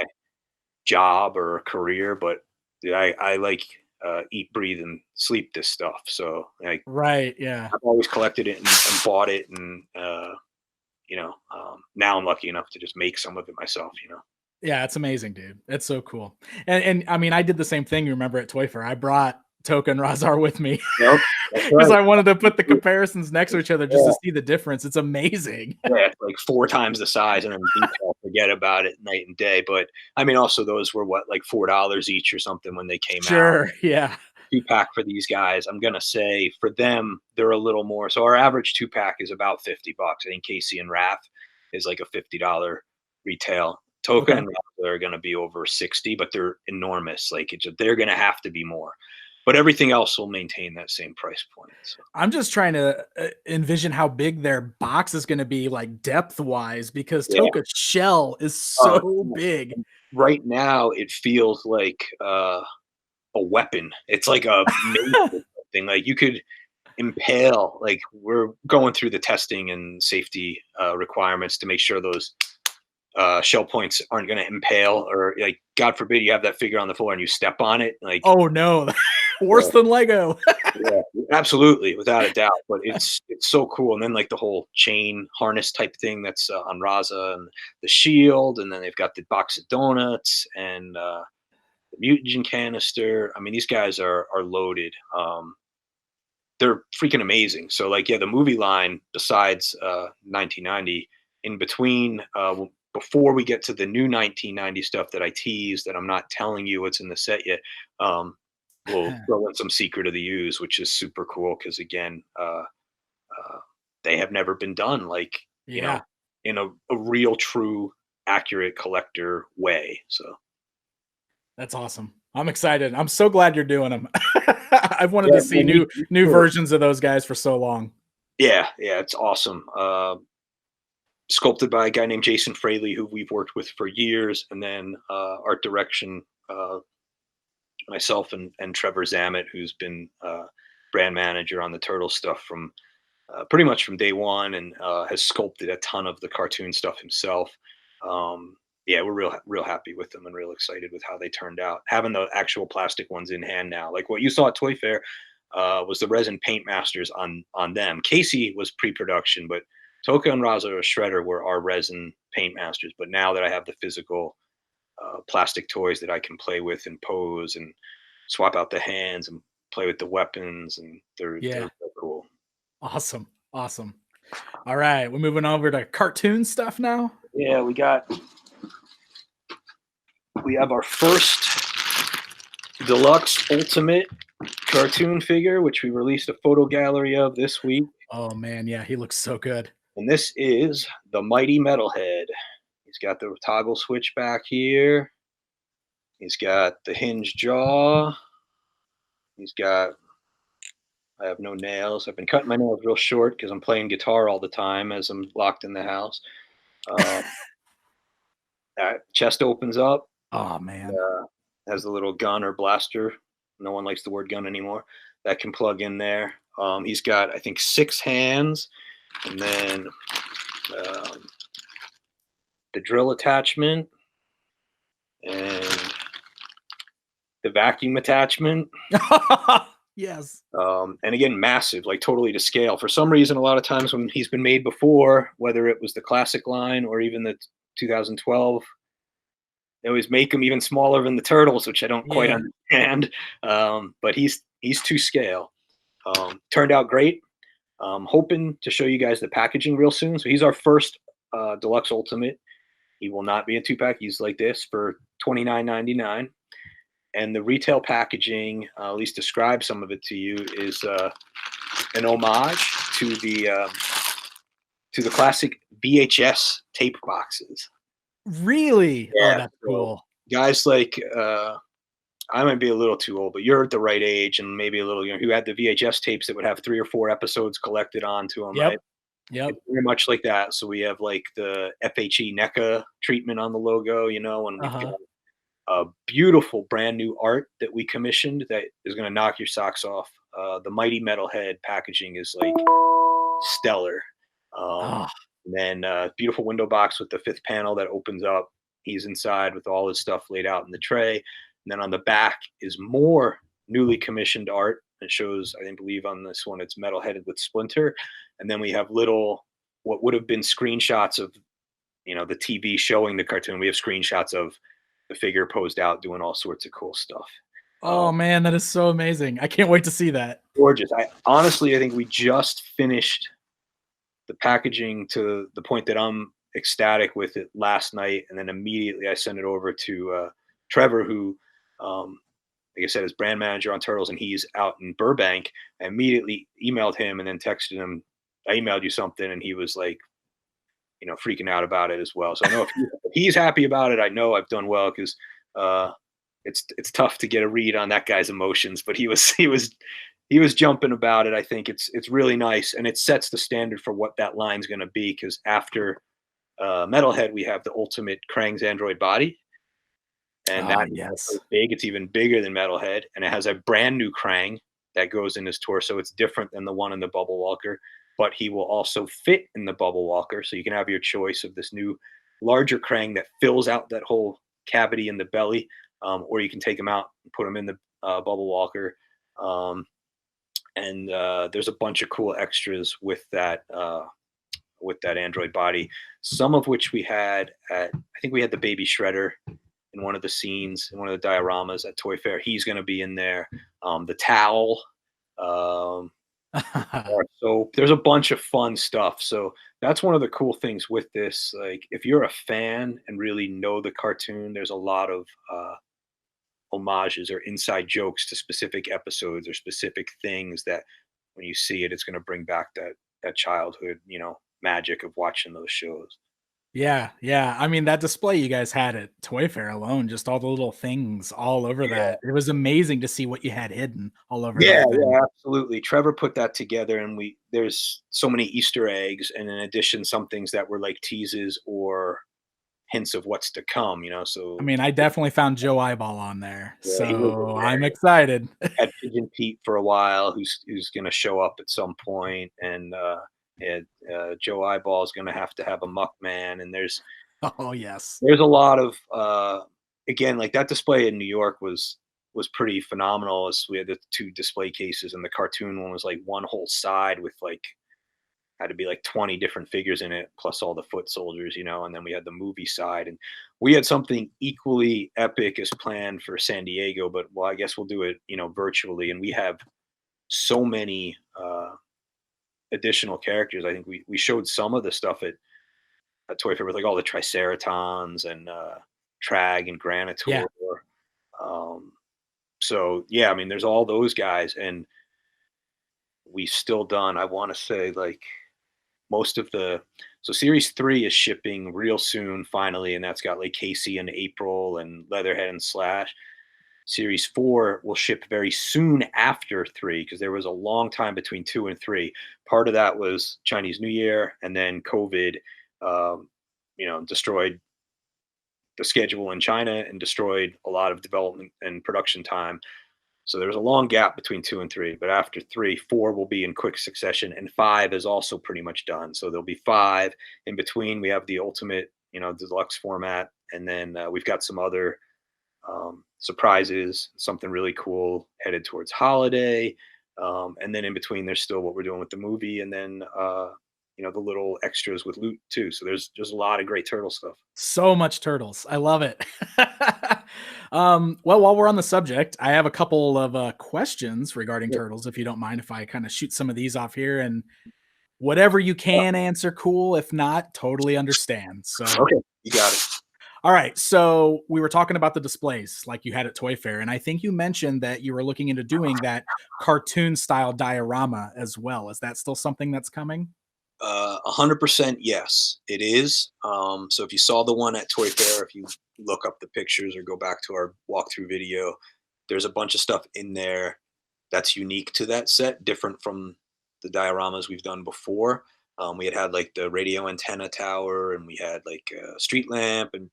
job or career, but I like eat, breathe, and sleep this stuff. So, like, I've always collected it and bought it, and now I'm lucky enough to just make some of it myself. Yeah, it's amazing, dude. It's so cool. And I mean, I did the same thing. You remember at Toy Fair, I brought Toka and Razar with me because I wanted to put the comparisons next to each other just to see the difference. It's amazing. Yeah, it's like 4 times the size, and then detail, forget about it night and day. But I mean, also those were like $4 each or something when they came out. Sure, yeah. 2-pack for these guys, I'm gonna say for them they're a little more. So our average 2-pack is about $50. I think Casey and Raph is like a $50 retail. Toka Okay. and Raza are going to be over 60, but they're enormous. Like they're going to have to be more, but everything else will maintain that same price point. So. I'm just trying to envision how big their box is going to be, like depth wise, because Yeah. Toka's shell is Oh, so big. right now it feels like a weapon. It's like a major thing. Like you could impale. Like we're going through the testing and safety requirements to make sure those shell points aren't going to impale, or like God forbid you have that figure on the floor and you step on it. Like Oh no, worse than Lego. yeah, absolutely, without a doubt. But it's so cool. And then like the whole chain harness type thing that's on Raza, and the shield, and then they've got the box of donuts and the mutagen canister. I mean, these guys are loaded. They're freaking amazing. So like yeah, the movie line besides 1990, in between before we get to the new 1990 stuff that I teased that I'm not telling you what's in the set yet. We'll throw in some Secret of the Use, which is super cool because again, they have never been done like Yeah, in a real, true, accurate collector way. So that's awesome. I'm excited. I'm so glad you're doing them. I've wanted yeah, to see well, me new too. versions of those guys for so long. Yeah, yeah, it's awesome. Sculpted by a guy named Jason Fraley, who we've worked with for years, and then art direction, myself and Trevor Zammit, who's been brand manager on the Turtle stuff from pretty much from day one, and has sculpted a ton of the cartoon stuff himself. Yeah, we're real happy with them and real excited with how they turned out. Having the actual plastic ones in hand now, like what you saw at Toy Fair, was the resin paint masters on them. Casey was pre-production, but Toka and Raza Shredder were our resin paint masters. But now that I have the physical plastic toys that I can play with and pose and swap out the hands and play with the weapons, and they're Yeah, real cool. awesome, awesome. All right, we're moving over to cartoon stuff now. Yeah, we have our first Deluxe Ultimate cartoon figure, which we released a photo gallery of this week. Oh man, yeah, he looks so good. And this is the mighty Metalhead. He's got the toggle switch back here. He's got the hinge jaw. He's got, I have no nails. I've been cutting my nails real short because I'm playing guitar all the time as I'm locked in the house. Uh, chest opens up. Oh man. Has a little gun or blaster. No one likes the word gun anymore. That can plug in there. He's got, I think, 6 hands, and then um, the drill attachment and the vacuum attachment. Yes. And again, massive, like totally to scale. For some reason, a lot of times when he's been made before, whether it was the classic line or even the 2012, they always make them even smaller than the turtles, which I don't quite Yeah. understand. But he's to scale. Turned out great. Hoping to show you guys the packaging real soon. So he's our first Deluxe Ultimate. He will not be a 2-pack. He's like this for $29.99. And the retail packaging, at least describe some of it to you, is an homage to the classic VHS tape boxes. Really? Oh, Yeah, that's so cool. guys like I might be a little too old, but you're at the right age and maybe a little younger, who had the VHS tapes that would have 3 or 4 episodes collected onto them, right? Yep. Yep. It's very much like that. So we have like the FHE NECA treatment on the logo, and we've got Uh-huh. a beautiful brand new art that we commissioned that is going to knock your socks off. The mighty Metalhead packaging is like stellar. Ah, And then beautiful window box with the 5th panel that opens up. He's inside with all his stuff laid out in the tray. And then on the back is more newly commissioned art. It shows, I believe on this one, it's Metalheaded with Splinter. And then we have little, what would have been screenshots of, the TV showing the cartoon. We have screenshots of the figure posed out doing all sorts of cool stuff. oh man, that is so amazing. I can't wait to see that. Gorgeous. I think we just finished the packaging to the point that I'm ecstatic with it last night, and then immediately I sent it over to Trevor, who, like I said, is brand manager on Turtles, and he's out in Burbank. I immediately emailed him and then texted him. I emailed you something, and he was like, freaking out about it as well. So I know if he's happy about it, I know I've done well, because it's tough to get a read on that guy's emotions. But he was jumping about it. I think it's really nice, and it sets the standard for what that line's going to be. Because after Metalhead, we have the ultimate Krang's android body, and Ah, that is yes. so big. It's even bigger than Metalhead, and it has a brand new Krang that goes in his torso. It's different than the one in the Bubble Walker, but he will also fit in the Bubble Walker. So you can have your choice of this new larger Krang that fills out that whole cavity in the belly, or you can take him out and put him in the Bubble Walker. And there's a bunch of cool extras with that android body. Some of which we had at, I think we had the Baby Shredder in one of the scenes in one of the dioramas at Toy Fair. He's going to be in there. The towel. So there's a bunch of fun stuff. So that's one of the cool things with this. Like, if you're a fan and really know the cartoon, there's a lot of homages or inside jokes to specific episodes or specific things that when you see it, it's going to bring back that childhood, magic of watching those shows. Yeah, yeah. I mean, that display you guys had at Toy Fair alone, just all the little things all over Yeah. that. It was amazing to see what you had hidden all over Yeah, that thing. yeah, absolutely. Trevor put that together, and there's so many Easter eggs, and in addition, some things that were like teases or hints of what's to come. I So mean, I definitely found Joe Eyeball on there, yeah, he was in so there. I'm excited. Had Pigeon Pete for a while, who's going to show up at some point, and yeah, Joe Eyeball is going to have a Muckman, and Oh, yes. there's a lot of again, like, that display in New York was pretty phenomenal. As we had the two display cases, and the cartoon one was like one whole side with like had to be like 20 different figures in it, plus all the foot soldiers, and then we had the movie side, and we had something equally epic as planned for San Diego, but well, I guess we'll do it, virtually. And we have so many additional characters. I think we showed some of the stuff at Toy Fair with like all the Triceratons and Trag and Yeah. Granitor. Um, so yeah, I mean, there's all those guys, and we've still done, I want to say, like, most of so series 3 is shipping real soon finally, and that's got like Casey and April and Leatherhead and Slash. Series 4 will ship very soon after 3, because there was a long time between 2 and 3. Part of that was Chinese New Year, and then COVID destroyed the schedule in China and destroyed a lot of development and production time. So there was a long gap between 2 and 3, but after 3, 4 will be in quick succession, and 5 is also pretty much done. So there'll be 5 in between. We have the ultimate, deluxe format, and then we've got some other surprises, something really cool headed towards holiday, and then in between, there's still what we're doing with the movie, and then the little extras with loot too. So there's just a lot of great turtle stuff. So much turtles. I love it. Well, while we're on the subject, I have a couple of questions regarding Yeah. turtles, if you don't mind if I kind of shoot some of these off here, and whatever you can answer, cool. If not, totally understand. So, Okay, you got it. all right. So we were talking about the displays like you had at Toy Fair, and I think you mentioned that you were looking into doing that cartoon style diorama as well. Is that still something that's coming? 100% yes, it is. So if you saw the one at Toy Fair, if you look up the pictures or go back to our walkthrough video, there's a bunch of stuff in there that's unique to that set, different from the dioramas we've done before. We had like the radio antenna tower, and we had like a street lamp, and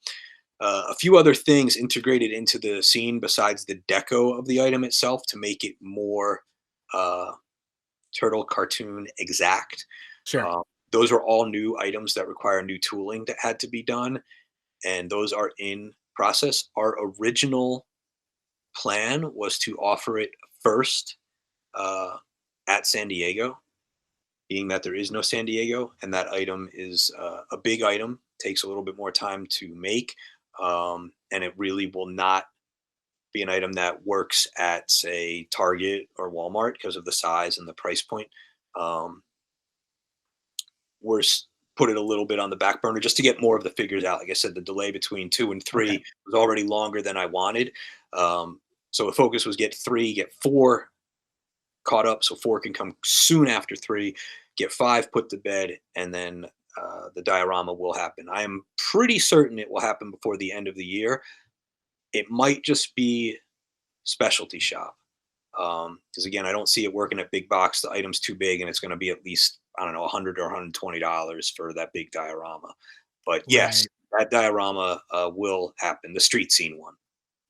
a few other things integrated into the scene besides the deco of the item itself to make it more uh, turtle cartoon exact. Sure. Um, those are all new items that require new tooling that had to be done, and those are in process. Our original plan was to offer it first uh, at San Diego, being that there is no San Diego, and that item is a big item, takes a little bit more time to make, and it really will not be an item that works at, say, Target or Walmart because of the size and the price point. Um, we're put it a little bit on the back burner just to get more of the figures out. Like I said, the delay between 2 and 3 Okay. was already longer than I wanted. So the focus was get 3, get 4 caught up, so 4 can come soon after 3, get 5 put to bed, and then the diorama will happen. I am pretty certain it will happen before the end of the year. It might just be specialty shop. Because again, I don't see it working at big box. The item's too big, and it's going to be at least, I don't know, $100 or $120 for that big diorama. But yes, Right. that diorama will happen. The street scene one,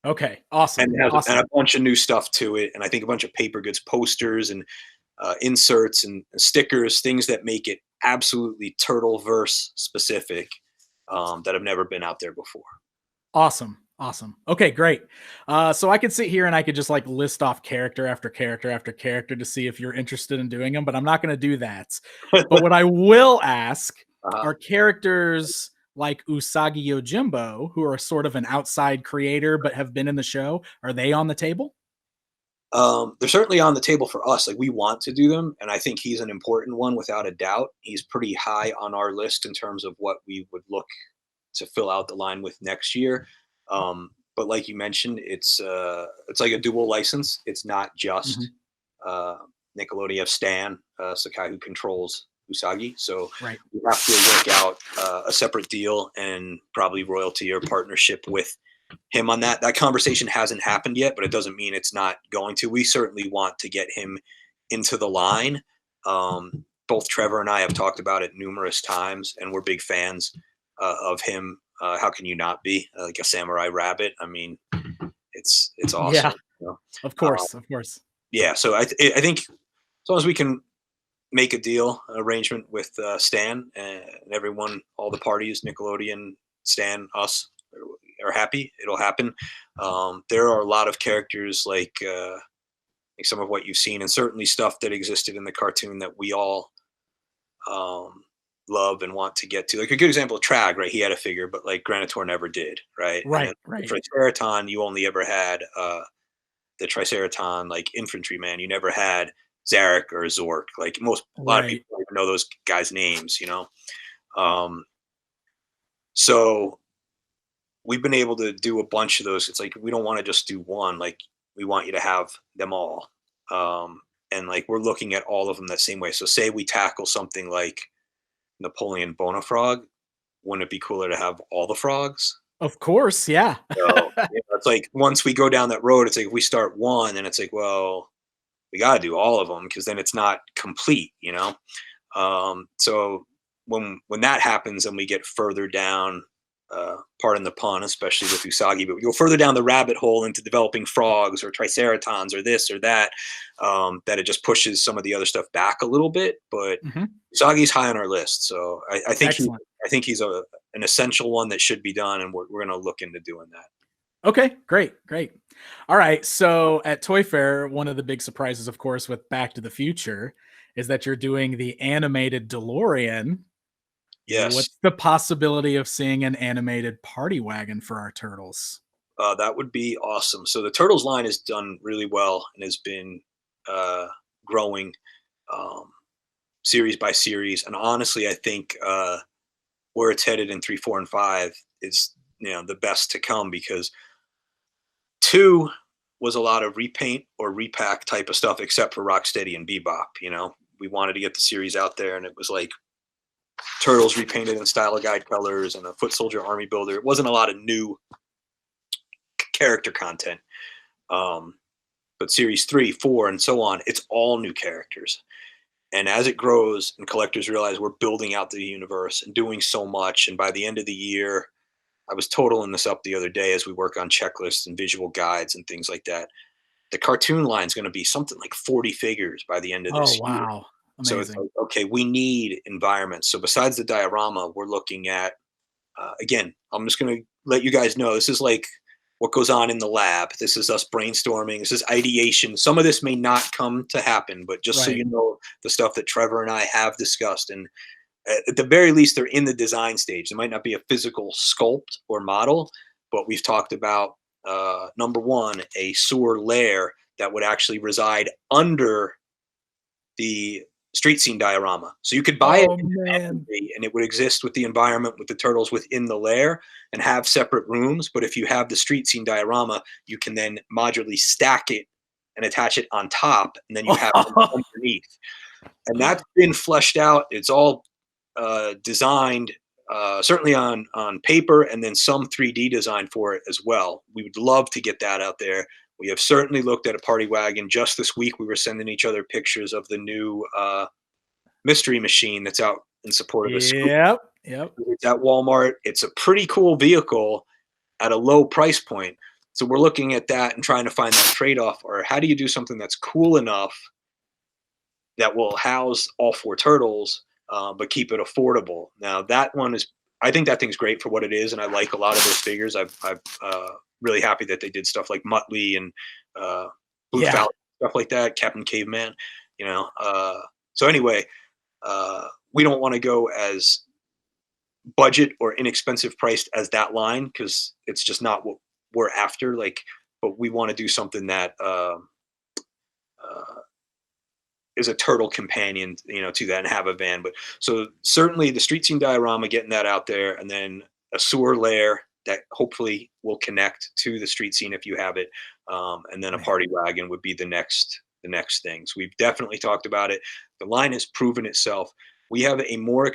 Okay. and Awesome. it has and Awesome. a bunch of new stuff to it, and I think a bunch of paper goods, posters, and inserts and stickers, things that make it absolutely Turtleverse specific, that have never been out there before. Awesome. Awesome. Okay, great. So I could sit here and I could just like list off character after character after character to see if you're interested in doing them, but I'm not going to do that. But what I will ask uh are characters like Usagi Yojimbo, who are sort of an outside creator but have been in the show. Are they on the table? They're certainly on the table for us. Like, we want to do them, and I think he's an important one without a doubt. He's pretty high on our list in terms of what we would look to fill out the line with next year. But like you mentioned, it's like a dual license. It's not just Mhm. uh, Nickelodeon. Stan Sakai, who controls Usagi, so Right. we have to work out a separate deal and probably royalty or partnership with him on that. That conversation hasn't happened yet, but it doesn't mean it's not going to. We certainly want to get him into the line. Both Trevor and I have talked about it numerous times, and we're big fans of him. How can you not be? Like a samurai rabbit. I mean, it's Yeah, awesome. You know? of Uh, course. Of course. yeah, so I think as long as we can make a deal arrangement with Stan and everyone, all the parties, Nickelodeon, Stan, us, are happy, it'll happen. There are a lot of characters like some of what you've seen, and certainly stuff that existed in the cartoon that we all um, love and want to get to. Like a good example of Trag, right? He had a figure, but like Granitor never did, right? And then Right. the Right. Triceraton, you only ever had the Triceraton like infantryman. You never had Zarek or Zork. Like a lot of Right. people don't even know those guys' names, you know. Um, so we've been able to do a bunch of those. It's like we don't want to just do one. Like we want you to have them all. And like we're looking at all of them that same way. So say we tackle something like Napoleon Bonafrog, wouldn't it be cooler to have all the frogs? Of course. Yeah. So it's like once we go down that road, it's like if we start one, and it's like, well, we got to do all of them because then it's not complete, you know. So when that happens and we get further down, pardon the pun, especially with Usagi, but we go further down the rabbit hole into developing frogs or triceratons or this or that, that it just pushes some of the other stuff back a little bit. But Mhm. Usagi's high on our list, so Excellent. I think he's an essential one that should be done, and we're going to look into doing that. Okay, great, great. All right, so at Toy Fair, one of the big surprises, of course, with Back to the Future is that you're doing the animated DeLorean. Yes, What's the possibility of seeing an animated party wagon for our turtles? that would be awesome. So the Turtles line has done really well and has been uh, growing um, series by series. And honestly, I think where it's headed in 3, 4, and 5 is the best to come because 2 was a lot of repaint or repack type of stuff, except for Rocksteady and Bebop. We wanted to get the series out there, and it was like Turtles repainted in style of guide colors and a Foot Soldier Army Builder. It wasn't a lot of new character content. But series 3, 4, and so on, it's all new characters. And as it grows and collectors realize we're building out the universe and doing so much, and by the end of the year, I was totaling this up the other day as we work on checklists and visual guides and things like that. The cartoon line is going to be something like 40 figures by the end of Oh, this year. wow. So it's Amazing. like, okay, we need environments. So besides the diorama, we're looking at, again, I'm just going to let you guys know this is like what goes on in the lab. This is us brainstorming. This is ideation. Some of this may not come to happen, but just so Right. you know, the stuff that Trevor and I have discussed, and at the very least, they're in the design stage. There might not be a physical sculpt or model, but we've talked about number one, a sewer lair that would actually reside under the street scene diorama. So you could buy it Oh, man. independently and it would exist with the environment with the turtles within the lair and have separate rooms. But if you have the street scene diorama, you can then modularly stack it and attach it on top, and then you have them underneath. And that's been fleshed out. It's all designed, certainly on paper, and then some 3D design for it as well. We would love to get that out there. We have certainly looked at a party wagon. Just this week, we were sending each other pictures of the new mystery machine that's out in support of a scoop. Yep. Yep. It's at Walmart. It's a pretty cool vehicle at a low price point. So we're looking at that and trying to find that trade-off, or how do you do something that's cool enough that will house all four turtles, but keep it affordable. Now that one is, I think that thing's great for what it is, and I like a lot of those figures. I've really happy that they did stuff like Muttley and Blue Yeah. Falcon, stuff like that, Captain Caveman. You know, so anyway, we don't want to go as budget or inexpensive priced as that line because it's just not what we're after. Like, but we want to do something that is a turtle companion, you know, to that and have a van. But so certainly the street scene diorama, getting that out there, and then a sewer lair that hopefully will connect to the street scene if you have it, and then a party wagon would be the next things. We've definitely talked about it. The line has proven itself. We have a more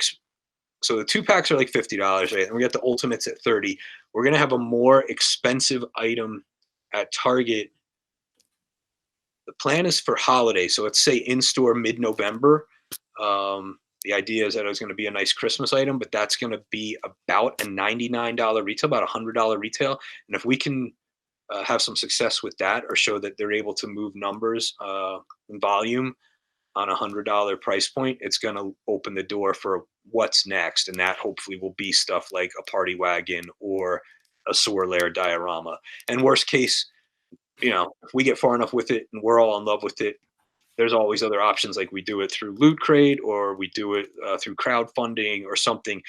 so the 2-packs are like $50, right? And we got the ultimates at 30. We're gonna have a more expensive item at Target. The plan is for holiday, so let's say in store mid-November. The idea is that it's going to be a nice Christmas item, but that's going to be about a $99 retail, about $100 retail. And if we can have some success with that, or show that they're able to move numbers in volume on $100 price point, it's going to open the door for what's next, and that hopefully will be stuff like a party wagon or a sewer lair diorama. And worst case, you know, if we get far enough with it and we're all in love with it, there's always other options. Like we do it through Loot Crate, or we do it through crowdfunding or something.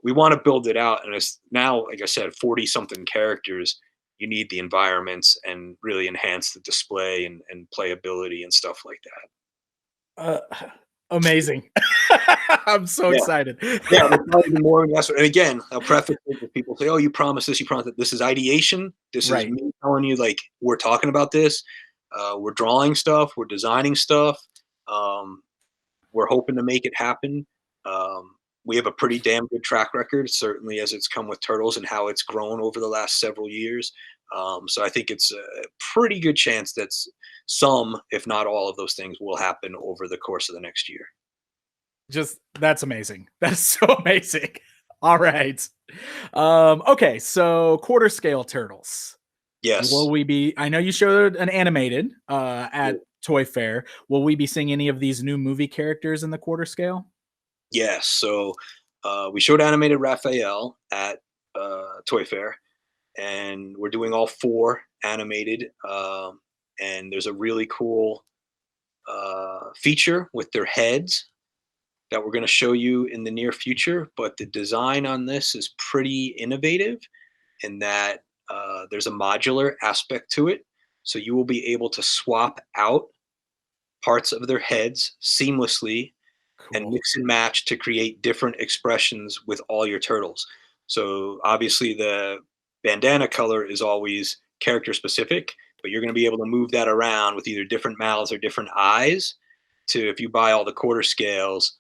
We want to build it out. And it's now, like I said, 40 something characters. You need the environments and really enhance the display and playability and stuff like that. Amazing. I'm so excited. Yeah, there's not even more investment. And again, I'll preface it with people say, "Oh, you promised this, you promised that." This is ideation. This is me telling you, like, we're talking about this. We're drawing stuff. We're designing stuff. We're hoping to make it happen. We have a pretty damn good track record, certainly as it's come with Turtles and how it's grown over the last several years. So I think it's a pretty good chance that some, if not all, of those things will happen over the course of the next year. Just that's amazing. That's so amazing. All right. Okay, so quarter scale turtles. Yes. Will we be, I know you showed an animated at Toy Fair. Will we be seeing any of these new movie characters in the quarter scale? Yes. So we showed animated Raphael at Toy Fair, and we're doing all 4 animated. And there's a really cool feature with their heads that we're going to show you in the near future. But the design on this is pretty innovative in that there's a modular aspect to it. So you will be able to swap out parts of their heads seamlessly and mix and match to create different expressions with all your turtles. So obviously the bandana color is always character specific, but you're going to be able to move that around with either different mouths or different eyes to, if you buy all the quarter scales,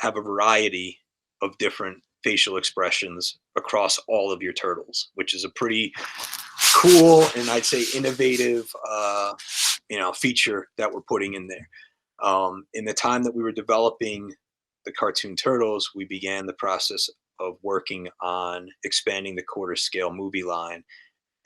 have a variety of different facial expressions across all of your turtles, which is a pretty cool and I'd say innovative feature that we're putting in there. In the time that we were developing the cartoon turtles, we began the process of working on expanding the quarter scale movie line.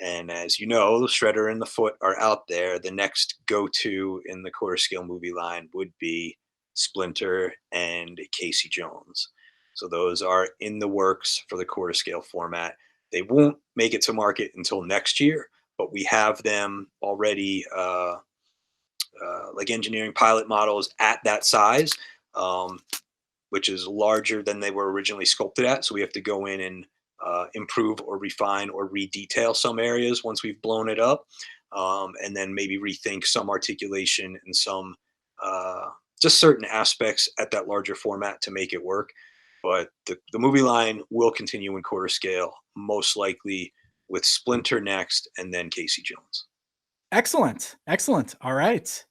And as you know, Shredder and the Foot are out there. The next go-to in the quarter scale movie line would be Splinter and Casey Jones. So those are in the works for the quarter scale format. They won't make it to market until next year, but we have them already like engineering pilot models at that size, which is larger than they were originally sculpted at. So we have to go in and improve or refine or redetail some areas once we've blown it up, and then maybe rethink some articulation and some just certain aspects at that larger format to make it work. But the movie line will continue in quarter scale, most likely with Splinter next and then Casey Jones. Excellent. Excellent. All right.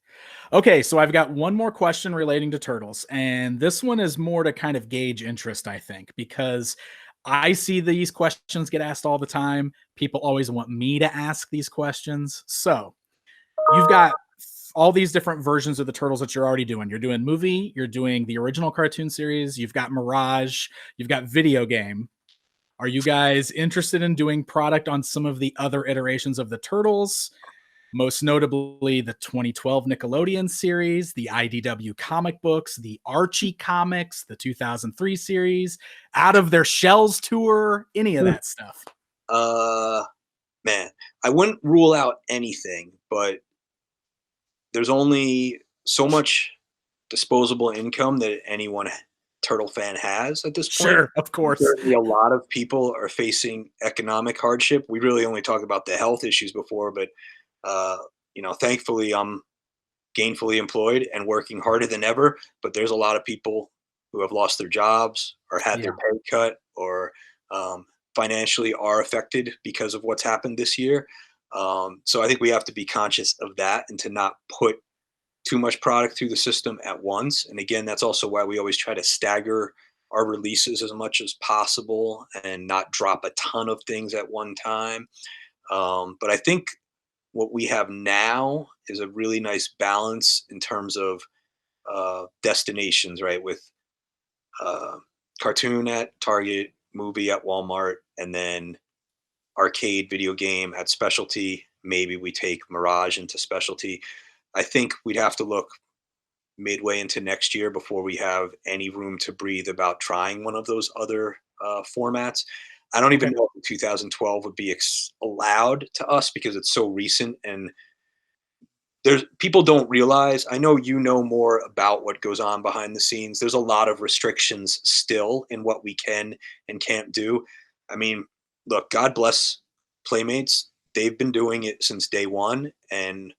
Okay, so I've got one more question relating to turtles, and this one is more to kind of gauge interest, I think, because I see these questions get asked all the time. People always want me to ask these questions. So you've got all these different versions of the turtles that you're already doing. You're doing movie, you're doing the original cartoon series, you've got Mirage, you've got video game. Are you guys interested in doing product on some of the other iterations of the turtles? Most notably the 2012 Nickelodeon series, the IDW comic books, the Archie comics, the 2003 series, Out of Their Shells tour, any of that stuff. Man, I wouldn't rule out anything, but there's only so much disposable income that anyone turtle fan has at this point. Sure, of course. Certainly, a lot of people are facing economic hardship. We really only talked about the health issues before, but thankfully, I'm gainfully employed and working harder than ever. But there's a lot of people who have lost their jobs or had their pay cut or financially are affected because of what's happened this year. So I think we have to be conscious of that and to not put too much product through the system at once. And again, that's also why we always try to stagger our releases as much as possible and not drop a ton of things at one time. But I think what we have now is a really nice balance in terms of destinations, right? With cartoon at Target, movie at Walmart, and then arcade video game at specialty. Maybe we take Mirage into specialty. I think we'd have to look midway into next year before we have any room to breathe about trying one of those other formats. I don't even know if 2012 would be allowed to us because it's so recent and there's people don't realize. I know you know more about what goes on behind the scenes. There's a lot of restrictions still in what we can and can't do. I mean, look, God bless Playmates. They've been doing it since day one, and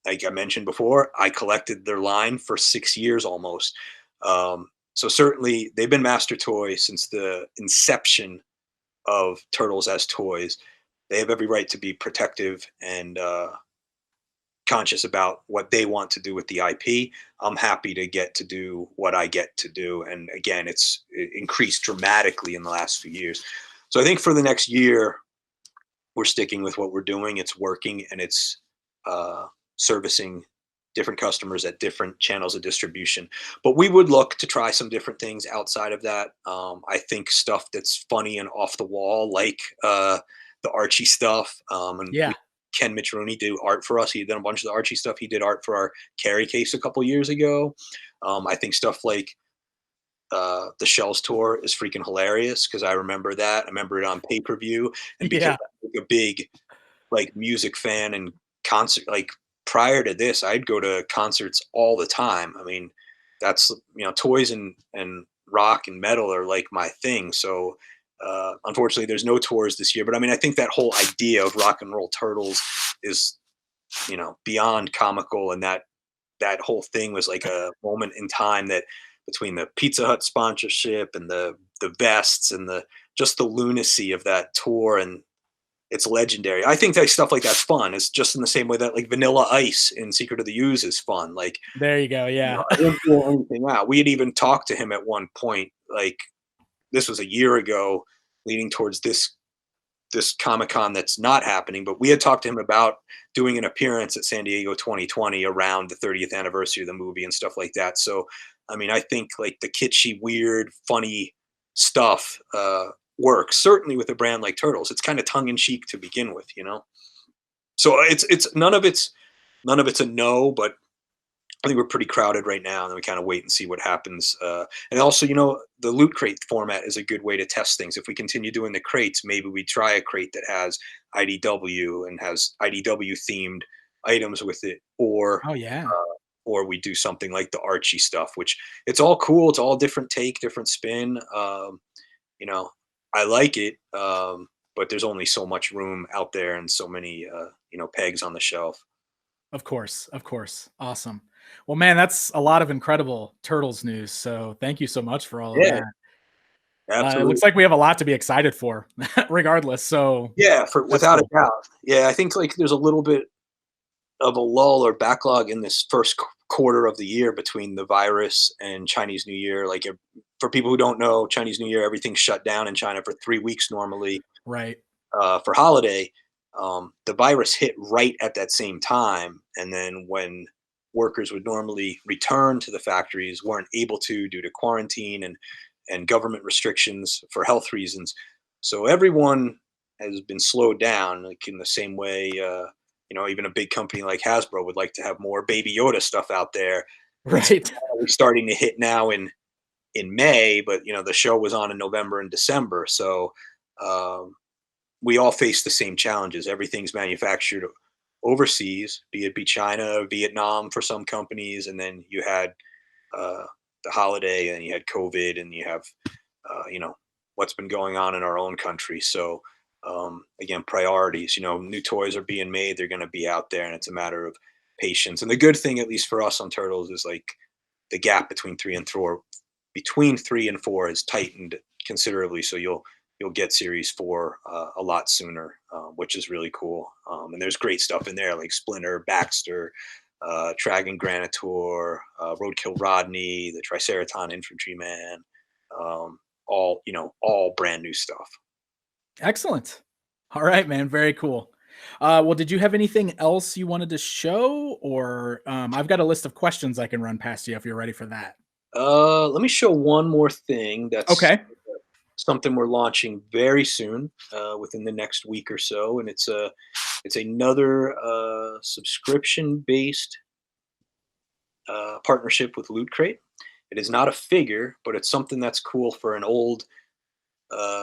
like I mentioned before, I collected their line for 6 years almost. So certainly they've been Master Toy since the inception of Turtles as toys. They have every right to be protective and conscious about what they want to do with the IP. I'm happy to get to do what I get to do. And again, it increased dramatically in the last few years. So I think for the next year, we're sticking with what we're doing. It's working and it's servicing different customers at different channels of distribution. But we would look to try some different things outside of that. I think stuff that's funny and off the wall, like the Archie stuff. Ken Mitchrooney did art for us. He did a bunch of the Archie stuff. He did art for our carry case a couple years ago. I think stuff like the Shells tour is freaking hilarious because I remember that. I remember it on pay-per-view. And because I'm a big like music fan and concert, like prior to this, I'd go to concerts all the time. I mean, that's, toys and rock and metal are like my thing. So unfortunately there's no tours this year, but I mean, I think that whole idea of Rock and Roll Turtles is, beyond comical. And that whole thing was like a moment in time that between the Pizza Hut sponsorship and the vests and just the lunacy of that tour, and it's legendary. I think that stuff like that's fun. It's just in the same way that like Vanilla Ice in Secret of the Ooze is fun. Like there you go. Yeah. I didn't feel anything out. We had even talked to him at one point, like this was a year ago, leading towards this Comic-Con that's not happening, but we had talked to him about doing an appearance at San Diego 2020 around the 30th anniversary of the movie and stuff like that. So, I mean, I think like the kitschy, weird, funny stuff works, certainly with a brand like Turtles. It's kind of tongue in cheek to begin with, So it's none of it's a no, but I think we're pretty crowded right now, and then we kind of wait and see what happens. And also, the loot crate format is a good way to test things. If we continue doing the crates, maybe we try a crate that has IDW and has IDW themed items with it, or or we do something like the Archie stuff, which it's all cool. It's all different take, different spin. I like it, but there's only so much room out there and so many pegs on the shelf. Of course. Awesome. Well, man, that's a lot of incredible Turtles news. So thank you so much for all of that. Absolutely. It looks like we have a lot to be excited for, regardless. So without a doubt. Yeah, I think like there's a little bit of a lull or backlog in this first quarter of the year between the virus and Chinese New Year. Like for people who don't know, Chinese New Year, everything's shut down in China for 3 weeks normally Right. for holiday. The virus hit right at that same time, and then when workers would normally return to the factories, weren't able to due to quarantine and government restrictions for health reasons. So everyone has been slowed down, like in the same way. Even a big company like Hasbro would like to have more Baby Yoda stuff out there. It's Right. finally starting to hit now in May, but the show was on in November and December, so um, we all face the same challenges. Everything's manufactured overseas, be China, Vietnam for some companies, and then you had uh, the holiday, and you had COVID, and you have what's been going on in our own country. So again, priorities. New toys are being made; they're going to be out there, and it's a matter of patience. And the good thing, at least for us on Turtles, is like the gap between 3 and 4 has tightened considerably. So you'll get series 4 a lot sooner, which is really cool. And there's great stuff in there like Splinter, Baxter, Tragon Granitor, Roadkill Rodney, the Triceraton Infantryman, all brand new stuff. Excellent. All right, man. Very cool. Well, did you have anything else you wanted to show, or I've got a list of questions I can run past you if you're ready for that. Let me show one more thing. That's Okay. something we're launching very soon, within the next week or so, and it's another subscription based partnership with Loot Crate. It is not a figure, but it's something that's cool for an old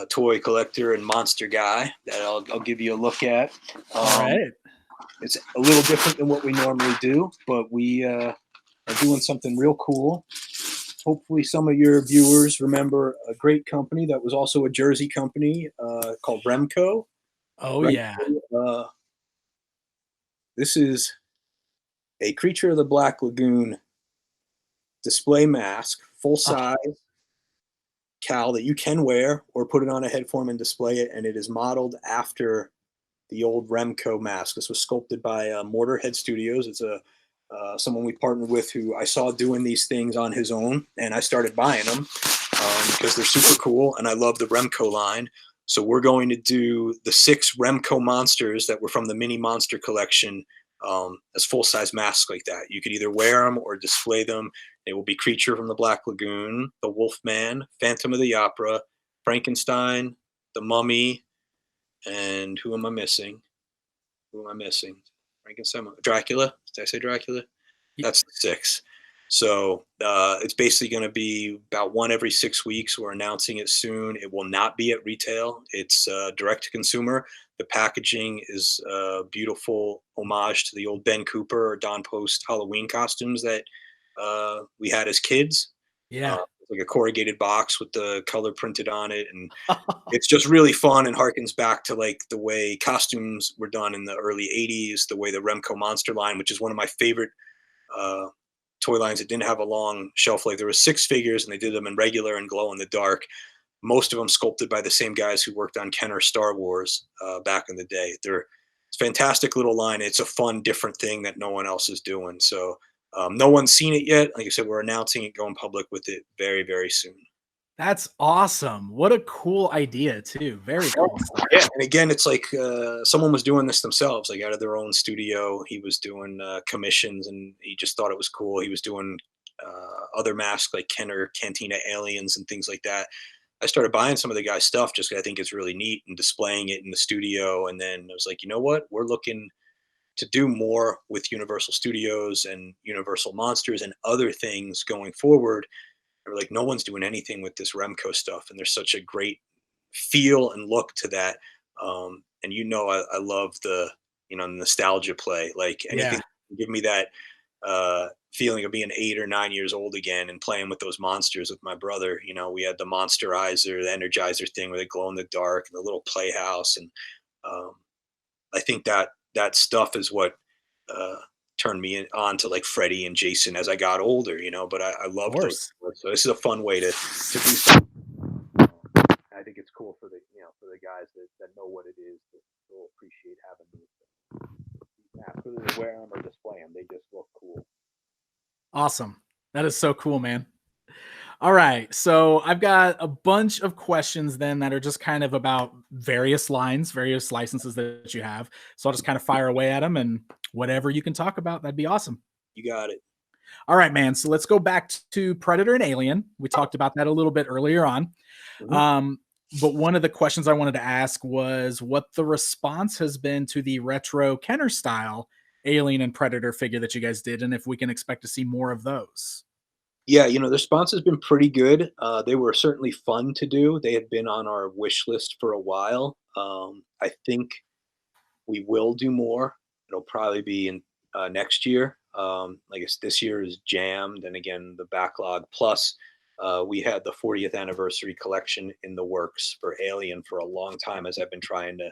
toy collector and monster guy that I'll give you a look at. All right. It's a little different than what we normally do, but we are doing something real cool. Hopefully, some of your viewers remember a great company that was also a Jersey company called Remco. Oh yeah. Remco, this is a Creature of the Black Lagoon display mask, full Oh, size cowl that you can wear or put it on a head form and display it. And it is modeled after the old Remco mask. This was sculpted by Mortarhead Studios. It's a someone we partnered with who I saw doing these things on his own, and I started buying them because they're super cool, and I love the Remco line. So we're going to do the 6 Remco monsters that were from the Mini Monster collection as full-size masks like that. You could either wear them or display them. It will be Creature from the Black Lagoon, the Wolfman, Phantom of the Opera, Frankenstein, the Mummy, and who am I missing? Who am I missing? Frankenstein, Dracula. Did I say Dracula? y- That's 6. So it's basically going to be about one every 6 weeks. We're announcing it soon. It will not be at retail. It's direct to consumer. The packaging is a beautiful homage to the old Ben Cooper or Don Post Halloween costumes that we had as kids. yeah. Like a corrugated box with the color printed on it, and it's just really fun and harkens back to like the way costumes were done in the early 80s, the way the Remco Monster line, which is one of my favorite uh, toy lines that didn't have a long shelf life. There were 6 figures and they did them in regular and glow in the dark. Most of them sculpted by the same guys who worked on Kenner Star Wars back in the day. It's a fantastic little line. It's a fun, different thing that no one else is doing. So no one's seen it yet. Like I said, we're announcing it, going public with it very, very soon. That's awesome. What a cool idea, too. Very cool stuff. Yeah, and again, it's like someone was doing this themselves, like out of their own studio. He was doing commissions, and he just thought it was cool. He was doing other masks like Kenner Cantina Aliens and things like that. I started buying some of the guy's stuff just 'cause I think it's really neat and displaying it in the studio. And then I was like, you know what? We're looking to do more with Universal Studios and Universal Monsters and other things going forward. They were like, no one's doing anything with this Remco stuff, and there's such a great feel and look to that. And I love the nostalgia play. Like anything Yeah. that can give me that feeling of being 8 or 9 years old again and playing with those monsters with my brother. We had the Monsterizer, the Energizer thing where they glow in the dark, and the little playhouse, and um, I think that stuff is what uh, turned me on to like Freddy and Jason as I got older. But I Of love those. course. So this is a fun way to do something. I think it's cool for the guys that know what it is, that will appreciate having these snaps, whether they wear them or display them. They just look cool. Awesome. That is so cool, man. All right. So I've got a bunch of questions then that are just kind of about various lines, various licenses that you have. So I'll just kind of fire away at them and whatever you can talk about, that'd be awesome. You got it. All right, man. So let's go back to Predator and Alien. We talked about that a little bit earlier on. Mhm. But one of the questions I wanted to ask was what the response has been to the retro Kenner style Alien and Predator figure that you guys did, and if we can expect to see more of those. Yeah, the response has been pretty good. They were certainly fun to do. They had been on our wish list for a while. I think we will do more. It'll probably be in next year. I guess this year is jammed, and again the backlog. Plus, we had the 40th anniversary collection in the works for Alien for a long time, as I've been trying to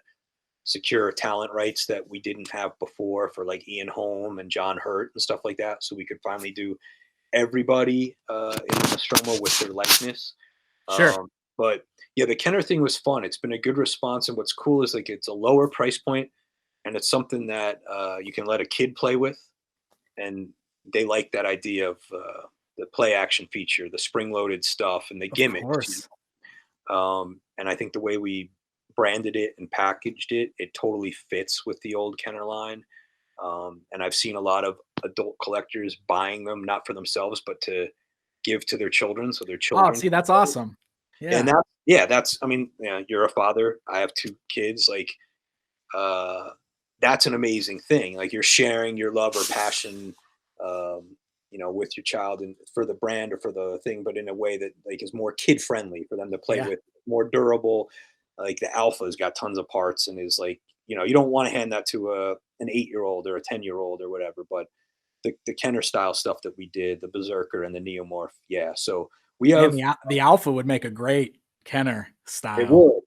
secure talent rights that we didn't have before for like Ian Holm and John Hurt and stuff like that, so we could finally do everybody in Nostromo with their likeness. Sure. But yeah, the Kenner thing was fun. It's been a good response, and what's cool is like it's a lower price point, and it's something that you can let a kid play with, and they like that idea of the play action feature, the spring loaded stuff, and the Of gimmicks. course. And I think the way we branded it and packaged it, it totally fits with the old Kenner line. And I've seen a lot of adult collectors buying them, not for themselves, but to give to their children. So their Oh, children, see, that's awesome. and Yeah. that, yeah, that's, I mean, yeah, you're a father. I have two kids. Like, uh, that's an amazing thing. Like you're sharing your love or passion, um, with your child and for the brand or for the thing, but in a way that like is more kid friendly for them to play Yeah. with, more durable. Like the Alpha's got tons of parts and is like, you don't want to hand that to an 8-year-old or a 10-year-old or whatever. But the Kenner style stuff that we did, the Berserker and the Neomorph, yeah. So we Man, have the Alpha would make a great Kenner it style. would.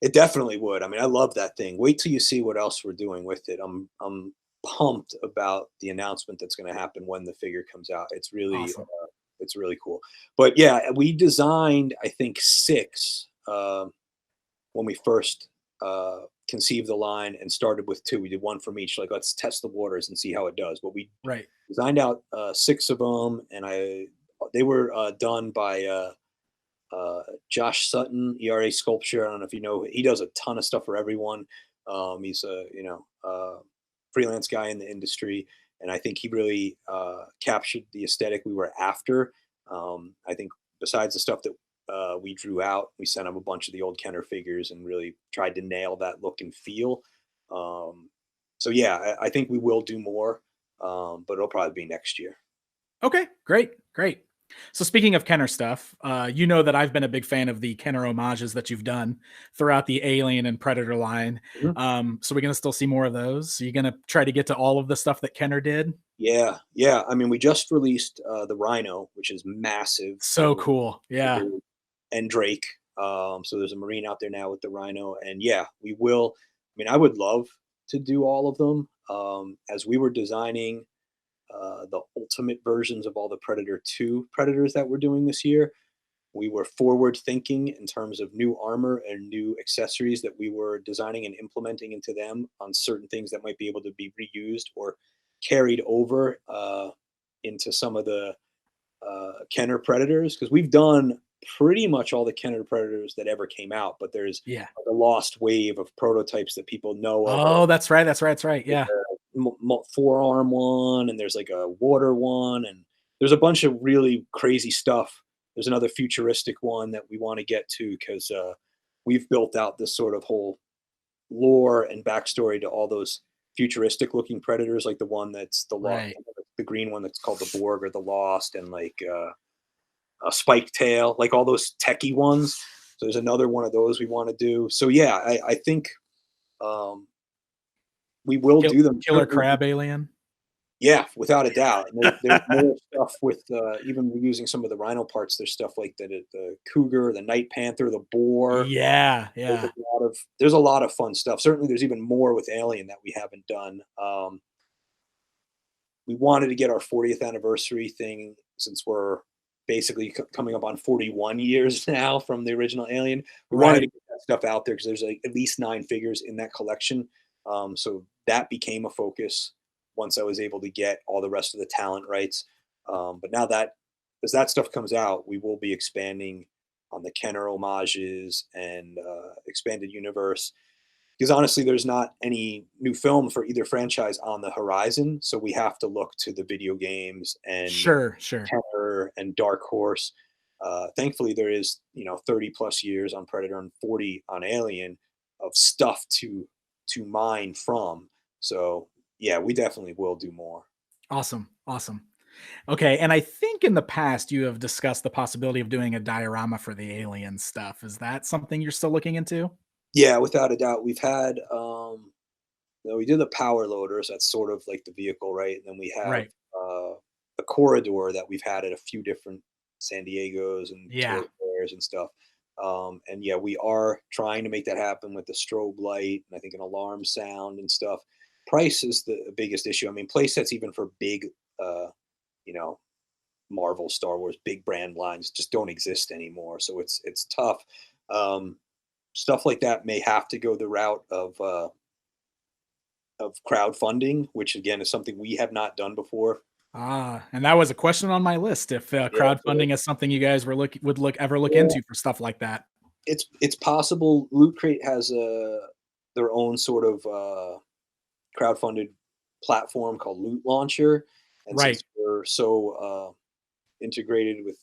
It definitely would. I mean, I love that thing. Wait till you see what else we're doing with it. I'm pumped about the announcement that's going to happen when the figure comes out. Awesome. It's really cool. But yeah, we designed I think 6 when we first conceived the line and started with 2. We did one from each. Like let's test the waters and see how it does. But we Right. designed out 6 of them, and they were done by Josh Sutton, ERA Sculpture. I don't know if you know, he does a ton of stuff for everyone. He's a freelance guy in the industry, and I think he really captured the aesthetic we were after. I think besides the stuff that we drew out, we sent him a bunch of the old Kenner figures and really tried to nail that look and feel. So yeah, I think we will do more, but it'll probably be next year. Okay, great, great. So speaking of Kenner stuff, you know that I've been a big fan of the Kenner homages that you've done throughout the Alien and Predator line. Mhm. So we're gonna still see more of those. Are you gonna try to get to all of the stuff that Kenner did? Yeah, yeah. I mean, we just released the Rhino, which is massive, So cool. Yeah. and Drake. So there's a Marine out there now with the Rhino, and yeah, we will. I mean, I would love to do all of them. As we were designing the ultimate versions of all the Predator 2 Predators that we're doing this year, we were forward thinking in terms of new armor and new accessories that we were designing and implementing into them on certain things that might be able to be reused or carried over into some of the Kenner Predators, because we've done pretty much all the Kenner Predators that ever came out, but there's Yeah. like a lost wave of prototypes that people know of. Oh, that's right. That's right. That's right. Like Yeah. forearm one, and there's like a water one, and there's a bunch of really crazy stuff. There's another futuristic one that we want to get to because we've built out this sort of whole lore and backstory to all those futuristic looking predators, like the one that's Right. the green one that's called the Borg or the Lost, and like a spike tail, like all those techie ones. So there's another one of those we want to do. So yeah, I think um, we will do them. Killer Crab Alien. Yeah, without a doubt. And there's more stuff with even using some of the Rhino parts. There's stuff like the cougar, the night panther, the boar. Yeah. There's Yeah. a lot of fun stuff. Certainly, there's even more with Alien that we haven't done. We wanted to get our 40th anniversary thing, since we're basically coming up on 41 years now from the original Alien. We wanted to Right. get that stuff out there because there's like at least 9 figures in that collection. So that became a focus once I was able to get all the rest of the talent rights. But now that as that stuff comes out, we will be expanding on the Kenner homages and expanded universe. Because honestly, there's not any new film for either franchise on the horizon, so we have to look to the video games and Sure, sure. Kenner and Dark Horse. Thankfully, there is 30 plus years on Predator and 40 on Alien of stuff to mine from. So yeah, we definitely will do more. Awesome, awesome. Okay, and I think in the past you have discussed the possibility of doing a diorama for the alien stuff. Is that something you're still looking into? Yeah, without a doubt, we've had we did the power loaders. That's sort of like the vehicle, right? And then we have Right. a corridor that we've had at a few different San Diego's and toy Yeah. fairs and stuff. And yeah, we are trying to make that happen with the strobe light and I think an alarm sound and stuff. Price is the biggest issue. I mean, play sets even for big, uh, you know, Marvel, Star Wars, big brand lines just don't exist anymore. So it's tough. Um, Stuff like that may have to go the route of crowdfunding, which again is something we have not done before. Ah, and that was a question on my list. If Yeah, so crowdfunding is something you guys were would ever look yeah, into for stuff like that. it's possible. Loot Crate has their own sort of crowdfunded platform called Loot Launcher, and since Right. we're so integrated with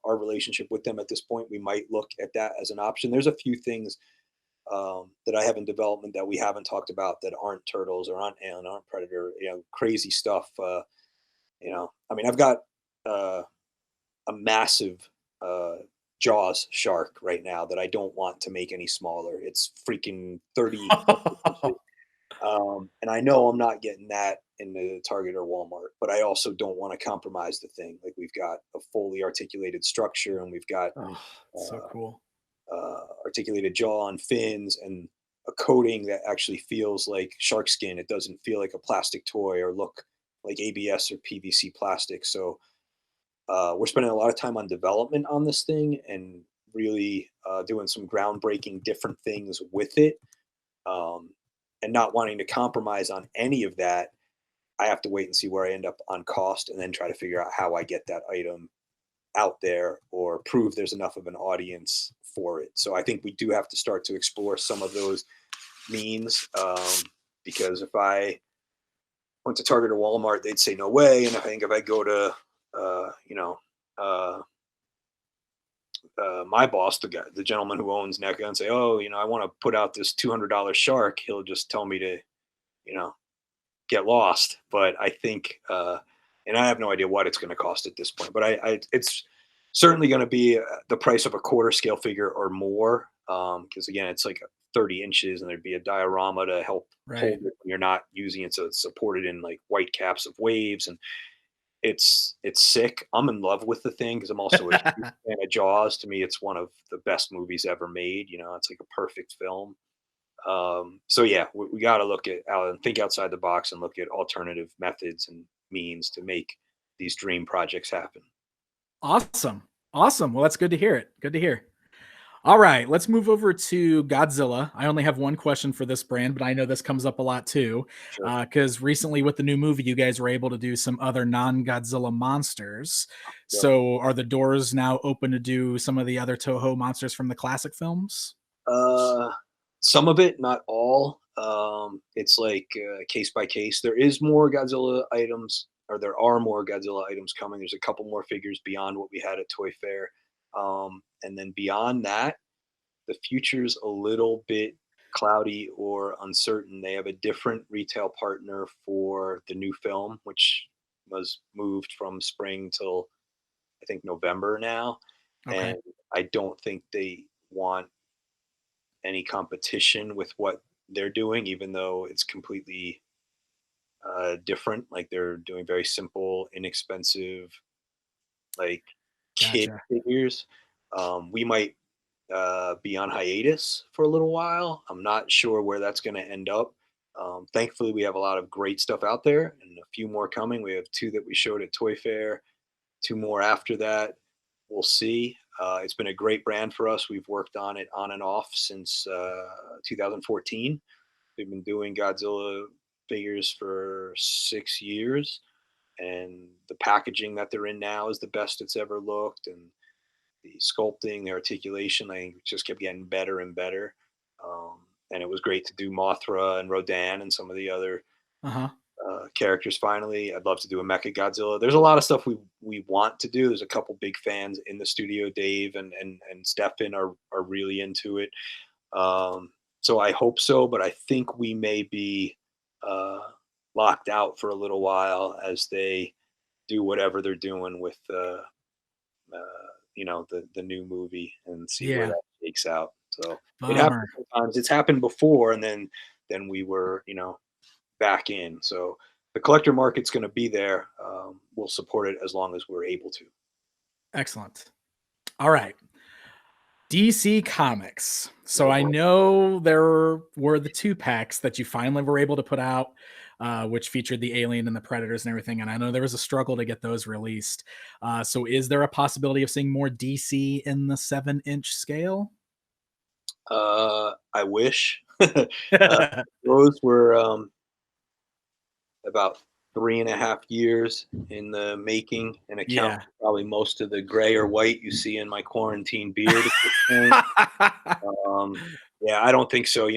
our relationship with them at this point, we might look at that as an option. There's a few things that I have in development that we haven't talked about that aren't turtles or aren't alien, aren't predator. Crazy stuff. I mean, I've got uh, a massive uh, Jaws shark right now that I don't want to make any smaller. It's freaking 30 something inches. And I know I'm not getting that in the Target or Walmart, but I also don't want to compromise the thing. Like we've got a fully articulated structure and we've got Oh, so uh, cool. articulated jaw and fins and a coating that actually feels like shark skin. It doesn't feel like a plastic toy or look like ABS or PVC plastic. So we're spending a lot of time on development on this thing and really doing some groundbreaking different things with it, um, and not wanting to compromise on any of that. I have to wait and see where I end up on cost and then try to figure out how I get that item out there or prove there's enough of an audience for it. So I think we do have to start to explore some of those means, because if I went to Target or Walmart, they'd say no way. And I think if I go to, uh, you know, uh, my boss, the gentleman who owns NECA, and say, oh, I want to put out this $200 shark, he'll just tell me to, you know, get lost. But I think, and I have no idea what it's going to cost at this point, but it's certainly going to be the price of a quarter scale figure or more. Because again, it's like 30 inches, and there'd be a diorama to help hold Right. it when you're not using it, so it's supported in like white caps of waves, and it's sick. I'm in love with the thing because I'm also a huge fan of Jaws. To me, it's one of the best movies ever made. It's like a perfect film. So yeah, we got to look at out and think outside the box and look at alternative methods and means to make these dream projects happen. Awesome. Awesome. Well, that's good to hear it. Good to hear. All right, let's move over to Godzilla. I only have one question for this brand, but I know this comes up a lot too. Sure. Because recently with the new movie, you guys were able to do some other non-Godzilla monsters. Yep. So are the doors now open to do some of the other Toho monsters from the classic films? Uh, some of it, not all. It's like case by case. There is more Godzilla items, or there are more Godzilla items coming. There's a couple more figures beyond what we had at Toy Fair, and then beyond that, the future's a little bit cloudy or uncertain. They have a different retail partner for the new film, which was moved from spring till I think November now, Okay. and I don't think they want any competition with what they're doing, even though it's completely different. Like they're doing very simple, inexpensive, like kid Gotcha. figures. We might be on hiatus for a little while. I'm not sure where that's going to end up. Thankfully, we have a lot of great stuff out there and a few more coming. We have two that we showed at Toy Fair, two more after that. We'll see. It's been a great brand for us. We've worked on it on and off since 2014. They've been doing Godzilla figures for 6 years, and the packaging that they're in now is the best it's ever looked, and the sculpting, the articulation, I just kept getting better and better. And it was great to do Mothra and Rodan and some of the other Uh-huh. characters. Finally, I'd love to do a Mecha Godzilla. There's a lot of stuff we want to do. There's a couple big fans in the studio. Dave and Stefan are really into it. So I hope so, but I think we may be uh, locked out for a little while as they do whatever they're doing with the new movie and see where Yeah. that shakes out. So it happens Bummer. sometimes. It's happened before, and then we were back in. So the collector market's going to be there. We'll support it as long as we're able to. Excellent. All right. DC Comics. So Oh I boy. know there were the 2-packs that you finally were able to put out, which featured the Alien and the Predators and everything. And I know there was a struggle to get those released. So is there a possibility of seeing more DC in the 7-inch scale? I wish. Those were about 3.5 years in the making, and account Yeah. for probably most of the gray or white you see in my quarantine beard at this point. Yeah, I don't think so.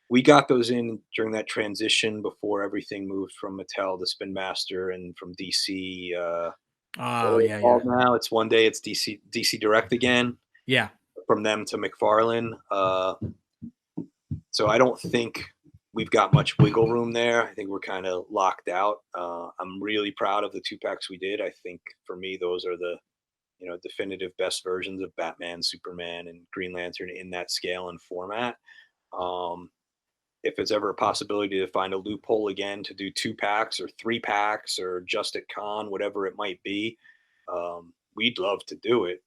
We got those in during that transition before everything moved from Mattel to Spin Master and from DC. What Oh, are they yeah, yeah. called now? It's one day it's DC Direct again, Yeah. from them to McFarlane. So I don't think we've got much wiggle room there. I think we're kind of locked out. I'm really proud of the 2-packs we did. I think for me, those are the definitive best versions of Batman, Superman, and Green Lantern in that scale and format. Um, if it's ever a possibility to find a loophole again to do 2-packs or 3-packs or just at con, whatever it might be, we'd love to do it.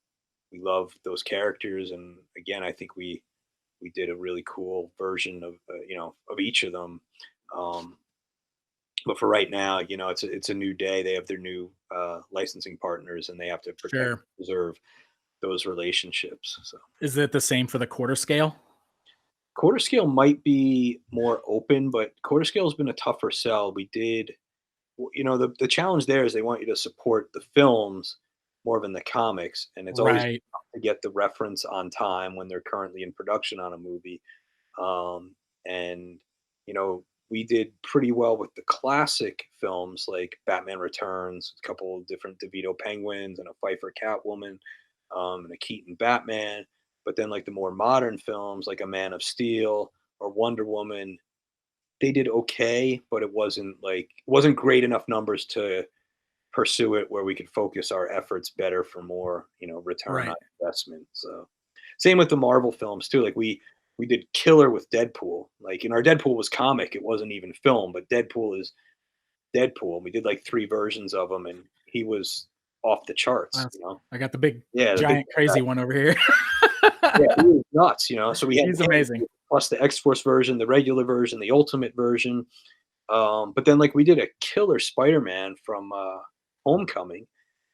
We love those characters, and again, I think we did a really cool version of of each of them. Um, but for right now, it's a new day. They have their new licensing partners, and they have to protect, Sure. preserve those relationships. So Is it the same for the quarter scale? quarter scale might be more open, but quarter scale has been a tougher sell. We did, the challenge there is they want you to support the films more than the comics, and it's always Right. tough to get the reference on time when they're currently in production on a movie. And we did pretty well with the classic films like Batman Returns, a couple of different DeVito Penguins, and a Pfeiffer Catwoman, and a Keaton Batman. But then, like the more modern films, like a Man of Steel or Wonder Woman, they did okay, but it wasn't great enough numbers to pursue it where we could focus our efforts better for more, return on Right. investment. So same with the Marvel films too. Like we did killer with Deadpool. Like, our Deadpool was comic, it wasn't even film, but Deadpool is Deadpool. We did like 3 versions of him, and he was off the charts. I got the big, Yeah, the big giant, crazy one over here. yeah, he was nuts. So we had He's him amazing. plus the X Force version, the regular version, the Ultimate version. But then, like, we did a killer Spider-Man from Homecoming,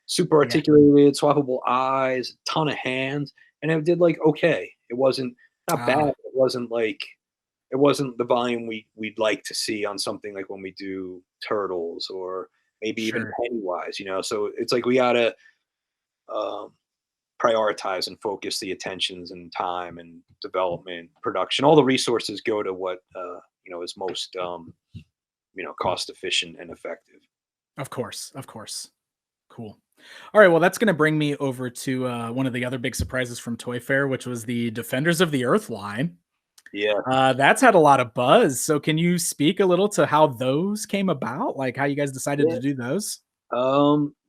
super Yeah. articulated, swappable eyes, ton of hands, and it did like okay. It wasn't not bad. Ah, It wasn't the volume we'd like to see on something like when we do Turtles or maybe even sure. Pennywise. So it's like we gotta um, prioritize and focus the attentions and time and development, production. All the resources go to what is most cost efficient and effective. Of course. Of course. Cool. All right. Well, that's going to bring me over to one of the other big surprises from Toy Fair, which was the Defenders of the Earth line. Yeah. That's had a lot of buzz. So, can you speak a little to how those came about? Like how you guys decided Yeah. to do those?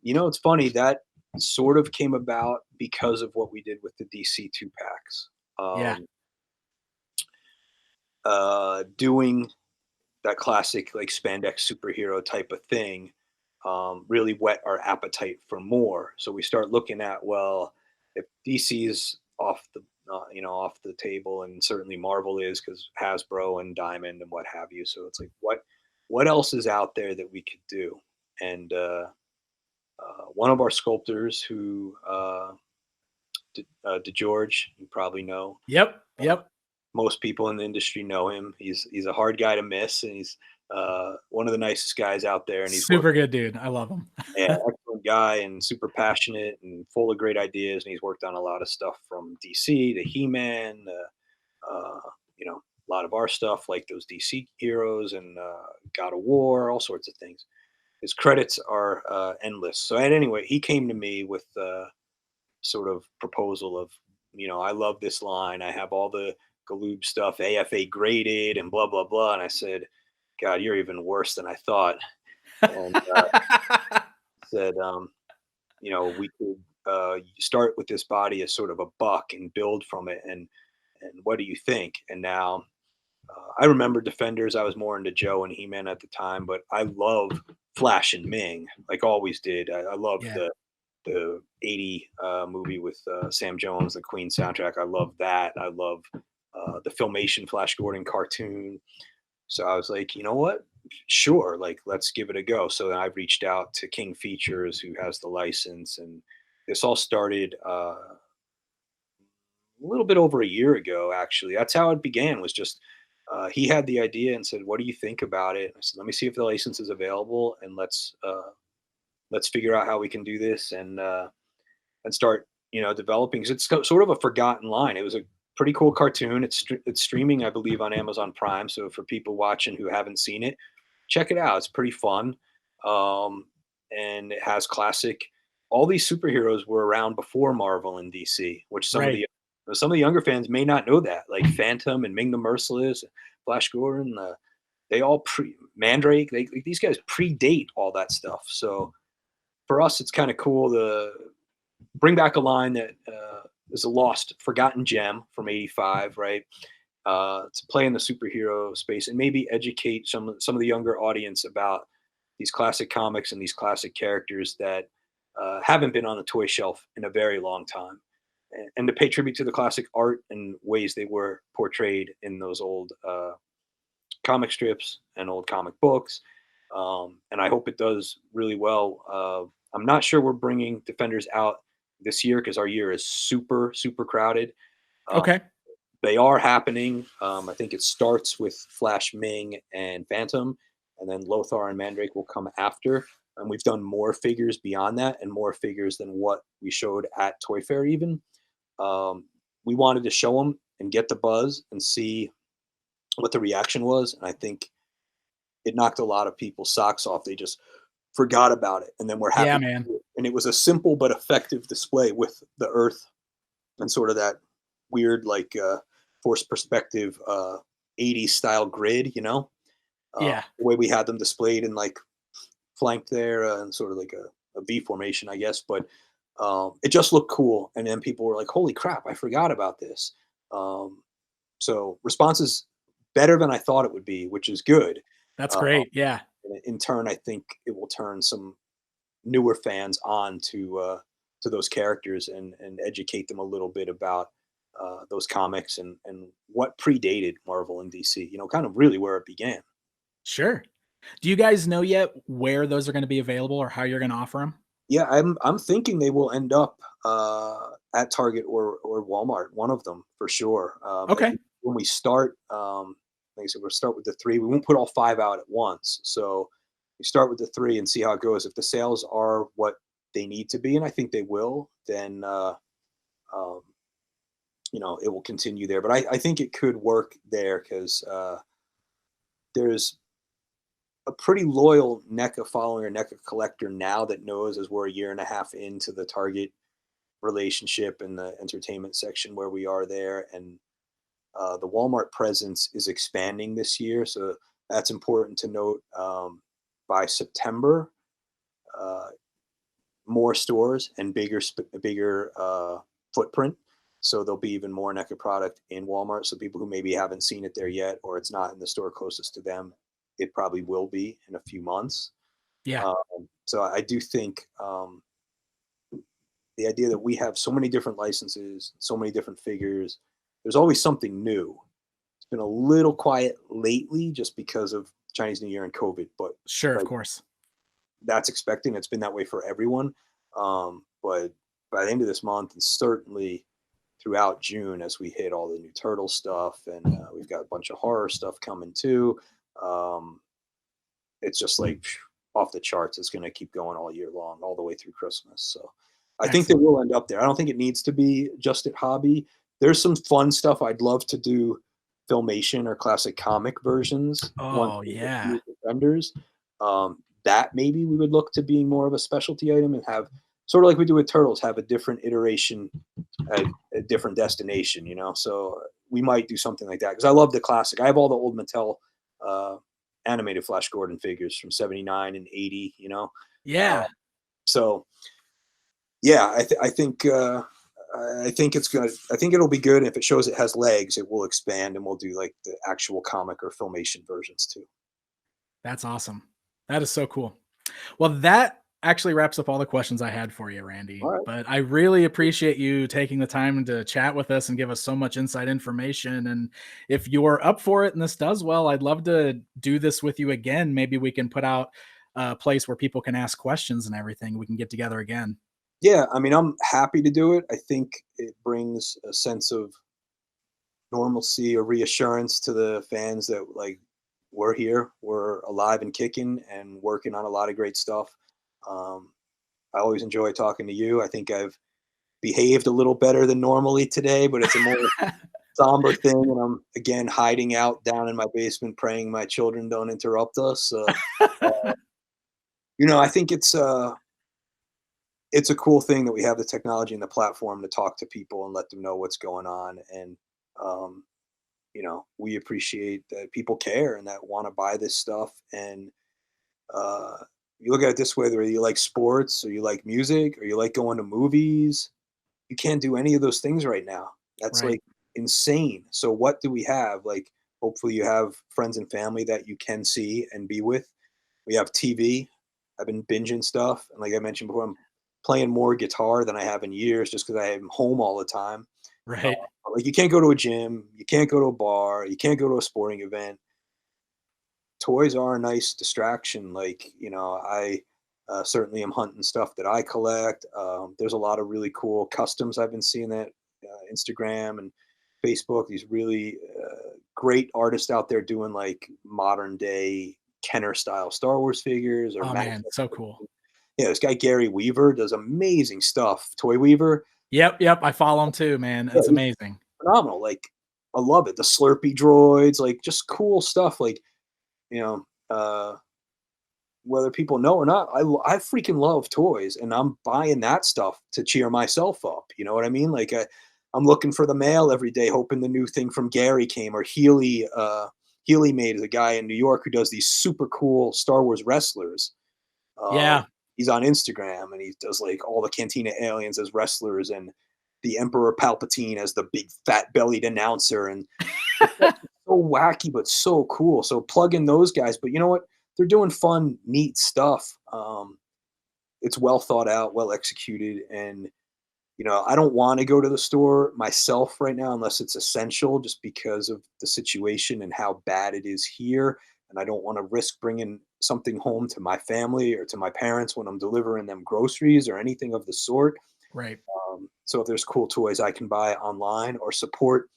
It's funny that sort of came about because of what we did with the DC 2-packs. Yeah. Doing that classic like spandex superhero type of thing really whet our appetite for more. So we start looking at, well, if DC's off the table, and certainly Marvel is because Hasbro and Diamond and what have you. So it's like, what else is out there that we could do? And one of our sculptors who DeGeorge, you probably know, Yep. uh, Yep. most people in the industry know him. He's a hard guy to miss, and he's one of the nicest guys out there. And he's worked, Super good dude. I love him. yeah, excellent guy and super passionate and full of great ideas. And he's worked on a lot of stuff from DC to He-Man, uh, you know, a lot of our stuff like those DC heroes and God of War, all sorts of things. His credits are endless. So, anyway, he came to me with sort of proposal of, I love this line. I have all the Galoob stuff, AFA graded and blah, blah, blah. And I said, God, you're even worse than I thought. And said, we could start with this body as sort of a buck and build from it. And what do you think? And now I remember Defenders. I was more into Joe and He-Man at the time, but I love Flash and Ming, like always did. I loved Yeah. the 80 movie with Sam Jones, the Queen soundtrack. I love that. I love the Filmation Flash Gordon cartoon. So I was like, you know what? Sure, like let's give it a go. So then I reached out to King Features, who has the license, and this all started a little bit over a year ago. Actually, that's how it began. Was just he had the idea and said, "What do you think about it?" I said, "Let me see if the license is available, and let's figure out how we can do this and start developing." 'Cause it's sort of a forgotten line. It was a pretty cool cartoon. It's streaming, I believe, on Amazon Prime. So for people watching who haven't seen it, check it out. It's pretty fun, um, and it has classic. All these superheroes were around before Marvel and DC, which Right. some of the younger fans may not know that, like Phantom and Ming the Merciless, Flash Gordon. They all Mandrake. Like, these guys predate all that stuff. So for us, it's kind of cool to bring back a line that is a lost, forgotten gem from '85, right? To play in the superhero space and maybe educate some of the younger audience about these classic comics and these classic characters that haven't been on the toy shelf in a very long time, and to pay tribute to the classic art and ways they were portrayed in those old comic strips and old comic books. And I hope it does really well. I'm not sure we're bringing Defenders out this year because our year is super, super crowded. Uh, Okay. they are happening. I think it starts with Flash Ming and Phantom, and then Lothar and Mandrake will come after. And we've done more figures beyond that and more figures than what we showed at Toy Fair, even. Um, we wanted to show them and get the buzz and see what the reaction was. And I think it knocked a lot of people's socks off. They just forgot about it. And then we're Yeah, happy. man. And it was a simple but effective display with the Earth and sort of that weird, like, forced perspective, 80s style grid, Yeah. the way we had them displayed and like flanked there and sort of like a V formation, I guess. But it just looked cool. And then people were like, holy crap, I forgot about this. Um, so response is better than I thought it would be, which is good. That's Uh, great. Yeah. and in turn, I think it will turn some newer fans on to those characters and educate them a little bit about those comics and what predated Marvel and DC. Kind of really where it began. Sure. Do you guys know yet where those are gonna be available or how you're gonna offer them? Yeah, I'm thinking they will end up at Target or Walmart, one of them for sure. I Okay. think when we start, like I said, we'll start with the three. We won't put all five out at once, so we start with the three and see how it goes. If the sales are what they need to be, and I think they will, then um, it will continue there. But I think it could work there because there's a pretty loyal NECA follower, NECA collector now that knows, as we're a year and a half into the Target relationship and the entertainment section where we are there. And the Walmart presence is expanding this year. So that's important to note. By September, uh, more stores and bigger footprint. So there'll be even more NECA product in Walmart. So people who maybe haven't seen it there yet, or it's not in the store closest to them, it probably will be in a few months. Yeah. So I do think the idea that we have so many different licenses, so many different figures, there's always something new. It's been a little quiet lately just because of Chinese New Year and COVID, but Sure, of like course. that's expecting. It's been that way for everyone. But by the end of this month, and certainly throughout June as we hit all the new turtle stuff, and we've got a bunch of horror stuff coming too. Um, it's just like off the charts. It's going to keep going all year long, all the way through Christmas. So I think that Excellent. we'll end up there. I don't think it needs to be just at hobby. There's some fun stuff I'd love to do, filmation or classic comic versions once Oh we yeah. get the vendors. That maybe we would look to being more of a specialty item and have sort of like we do with turtles, have a different iteration at a different destination, you know. So we might do something like that because I love the classic. I have all the old Mattel uh, animated Flash Gordon figures from '79 and '80, you know. Uh, Yeah. so yeah, I think it's gonna. I think it'll be good. If it shows it has legs, it will expand, and we'll do like the actual comic or filmation versions too. That's awesome. That is so cool. Well, that actually wraps up all the questions I had for you, Randy. All right. But I really appreciate you taking the time to chat with us and give us so much inside information. And if you're up for it and this does well, I'd love to do this with you again. Maybe we can put out a place where people can ask questions and everything. We can get together again. Yeah, I mean, I'm happy to do it. I think it brings a sense of normalcy or reassurance to the fans that like we're here, we're alive and kicking, and working on a lot of great stuff. Um, I always enjoy talking to you. I think I've behaved a little better than normally today, but it's a more somber thing, and I'm again hiding out down in my basement, praying my children don't interrupt us. You know, I think it's a cool thing that we have the technology and the platform to talk to people and let them know what's going on. And um, you know, we appreciate that people care and that want to buy this stuff. And uh, you look at it this way: whether you like sports or you like music or you like going to movies, you can't do any of those things right now. That's Right. like insane. So what do we have? Like, hopefully you have friends and family that you can see and be with. We have TV. I've been binging stuff, and like I mentioned before, I'm playing more guitar than I have in years, just because I am home all the time. Uh, Right. like you can't go to a gym, you can't go to a bar, you can't go to a sporting event. Toys are a nice distraction. Like, you know, I certainly am hunting stuff that I collect. There's a lot of really cool customs I've been seeing that Instagram and Facebook. These really great artists out there doing like modern day Kenner style Star Wars figures or Oh man, Manifest. so cool. Yeah, this guy Gary Weaver does amazing stuff. Toy Weaver, Yep, yep. I follow him too, man. yeah, It's he's amazing. phenomenal. Like, I love it. The Slurpee droids, like just cool stuff. Like, you know, whether people know or not, I freaking love toys, and I'm buying that stuff to cheer myself up. You know what I mean? Like, I'm looking for the mail every day, hoping the new thing from Gary came or Healy. Healy made is a guy in New York who does these super cool Star Wars wrestlers. Yeah. He's on Instagram and he does like all the Cantina aliens as wrestlers and the Emperor Palpatine as the big fat bellied announcer, and it's like so wacky but so cool. So plug in those guys, but you know what? They're doing fun, neat stuff. It's well thought out, well executed, and you know, I don't want to go to the store myself right now unless it's essential, just because of the situation and how bad it is here. And I don't want to risk bringing something home to my family or to my parents when I'm delivering them groceries or anything of the sort. Right. So if there's cool toys I can buy online or support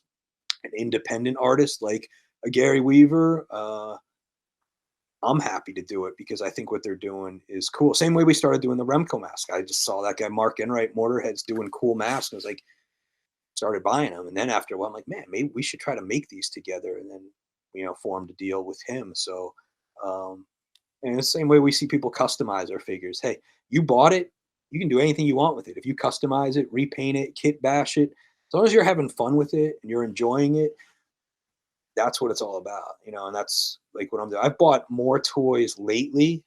an independent artist like a Gary Weaver, I'm happy to do it because I think what they're doing is cool. Same way we started doing the Remco mask. I just saw that guy Mark Enright Motorhead's doing cool masks. And I was like, started buying them. And then after a while, I'm like, man, maybe we should try to make these together. And then, you know, formed a deal with him. So, um, and the same way we see people customize our figures. Hey, you bought it, you can do anything you want with it. If you customize it, repaint it, kit bash it, as long as you're having fun with it and you're enjoying it, that's what it's all about, you know. And that's like what I'm doing. I've bought more toys lately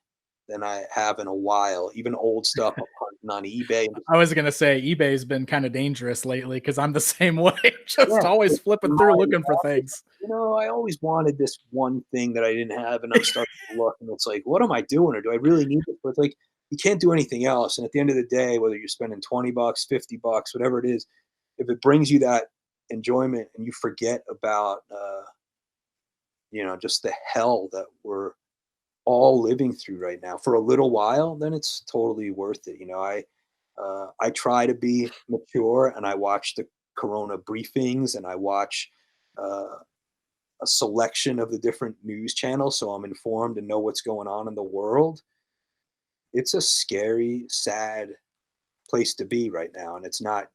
than I have in a while, even old stuff I'm hunting on eBay. And just, I was gonna say eBay's been kind of dangerous lately because I'm the same way, yeah, just always like, flipping through my looking for things. you know, I always wanted this one thing that I didn't have, and I'm starting to look, and it's like, what am I doing, or do I really need it? But it's like, you can't do anything else. And at the end of the day, whether you're spending $20, $50, whatever it is, if it brings you that enjoyment and you forget about, you know, just the hell that we're all living through right now for a little while, then it's totally worth it. You know, I try to be mature, and I watch the Corona briefings, and I watch a selection of the different news channels, so I'm informed and know what's going on in the world. It's a scary, sad place to be right now, and it's not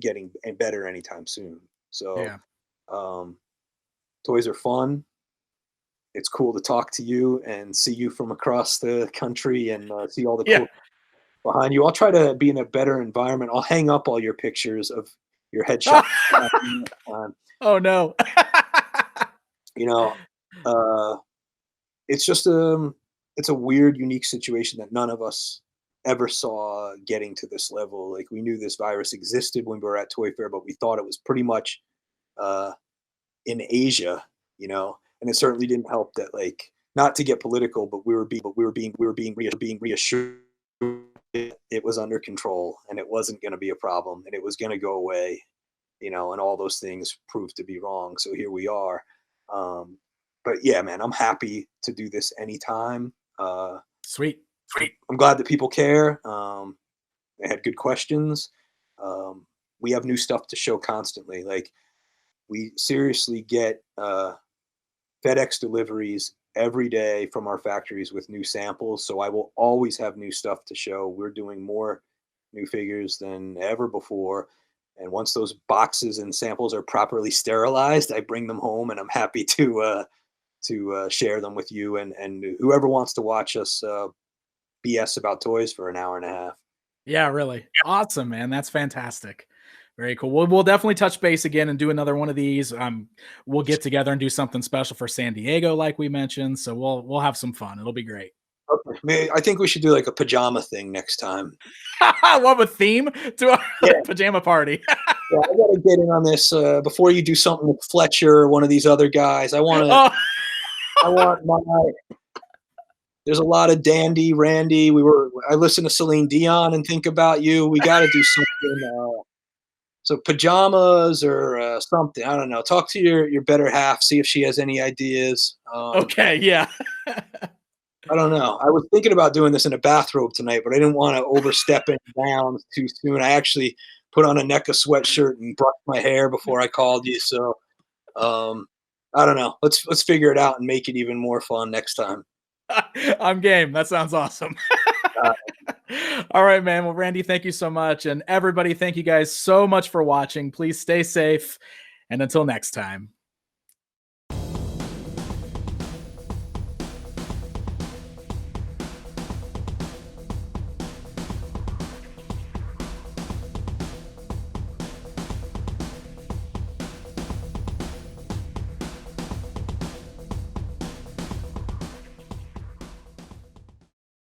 getting better anytime soon. So, Yeah. toys are fun. It's cool to talk to you and see you from across the country and see all the Yeah. cool behind you. I'll try to be in a better environment. I'll hang up all your pictures of your headshot. Oh no. You know, uh, it's just it's a weird, unique situation that none of us ever saw getting to this level. Like we knew this virus existed when we were at Toy Fair, but we thought it was pretty much uh, in Asia, you know. And it certainly didn't help that, like, not to get political, but we were being reassured it was under control and it wasn't going to be a problem and it was going to go away, you know. And all those things proved to be wrong. So here we are. Um, but yeah, man, I'm happy to do this anytime. Sweet. I'm glad that people care. They had good questions. We have new stuff to show constantly. Like we seriously get FedEx deliveries every day from our factories with new samples. So I will always have new stuff to show. We're doing more new figures than ever before. And once those boxes and samples are properly sterilized, I bring them home, and I'm happy to share them with you and whoever wants to watch us BS about toys for an hour and a half. Yeah, really. Awesome, man. That's fantastic. Very cool. We'll definitely touch base again and do another one of these. We'll get together and do something special for San Diego, like we mentioned. So we'll have some fun. It'll be great. Okay. I think we should do like a pajama thing next time. I love a theme to our Yeah. pajama party. Yeah, I gotta get in on this before you do something with Fletcher or one of these other guys. I want to. Oh. I want my. There's a lot of Dandy, Randy. I listen to Celine Dion and think about you. We got to do something. So pajamas or something. I don't know. Talk to your better half. See if she has any ideas. Okay, yeah. I don't know. I was thinking about doing this in a bathrobe tonight, but I didn't want to overstep it down too soon. I actually put on a NECA sweatshirt and brushed my hair before I called you. So I don't know. Let's figure it out and make it even more fun next time. I'm game. That sounds awesome. All right, man. Well, Randy, thank you so much. And everybody, thank you guys so much for watching. Please stay safe. And until next time.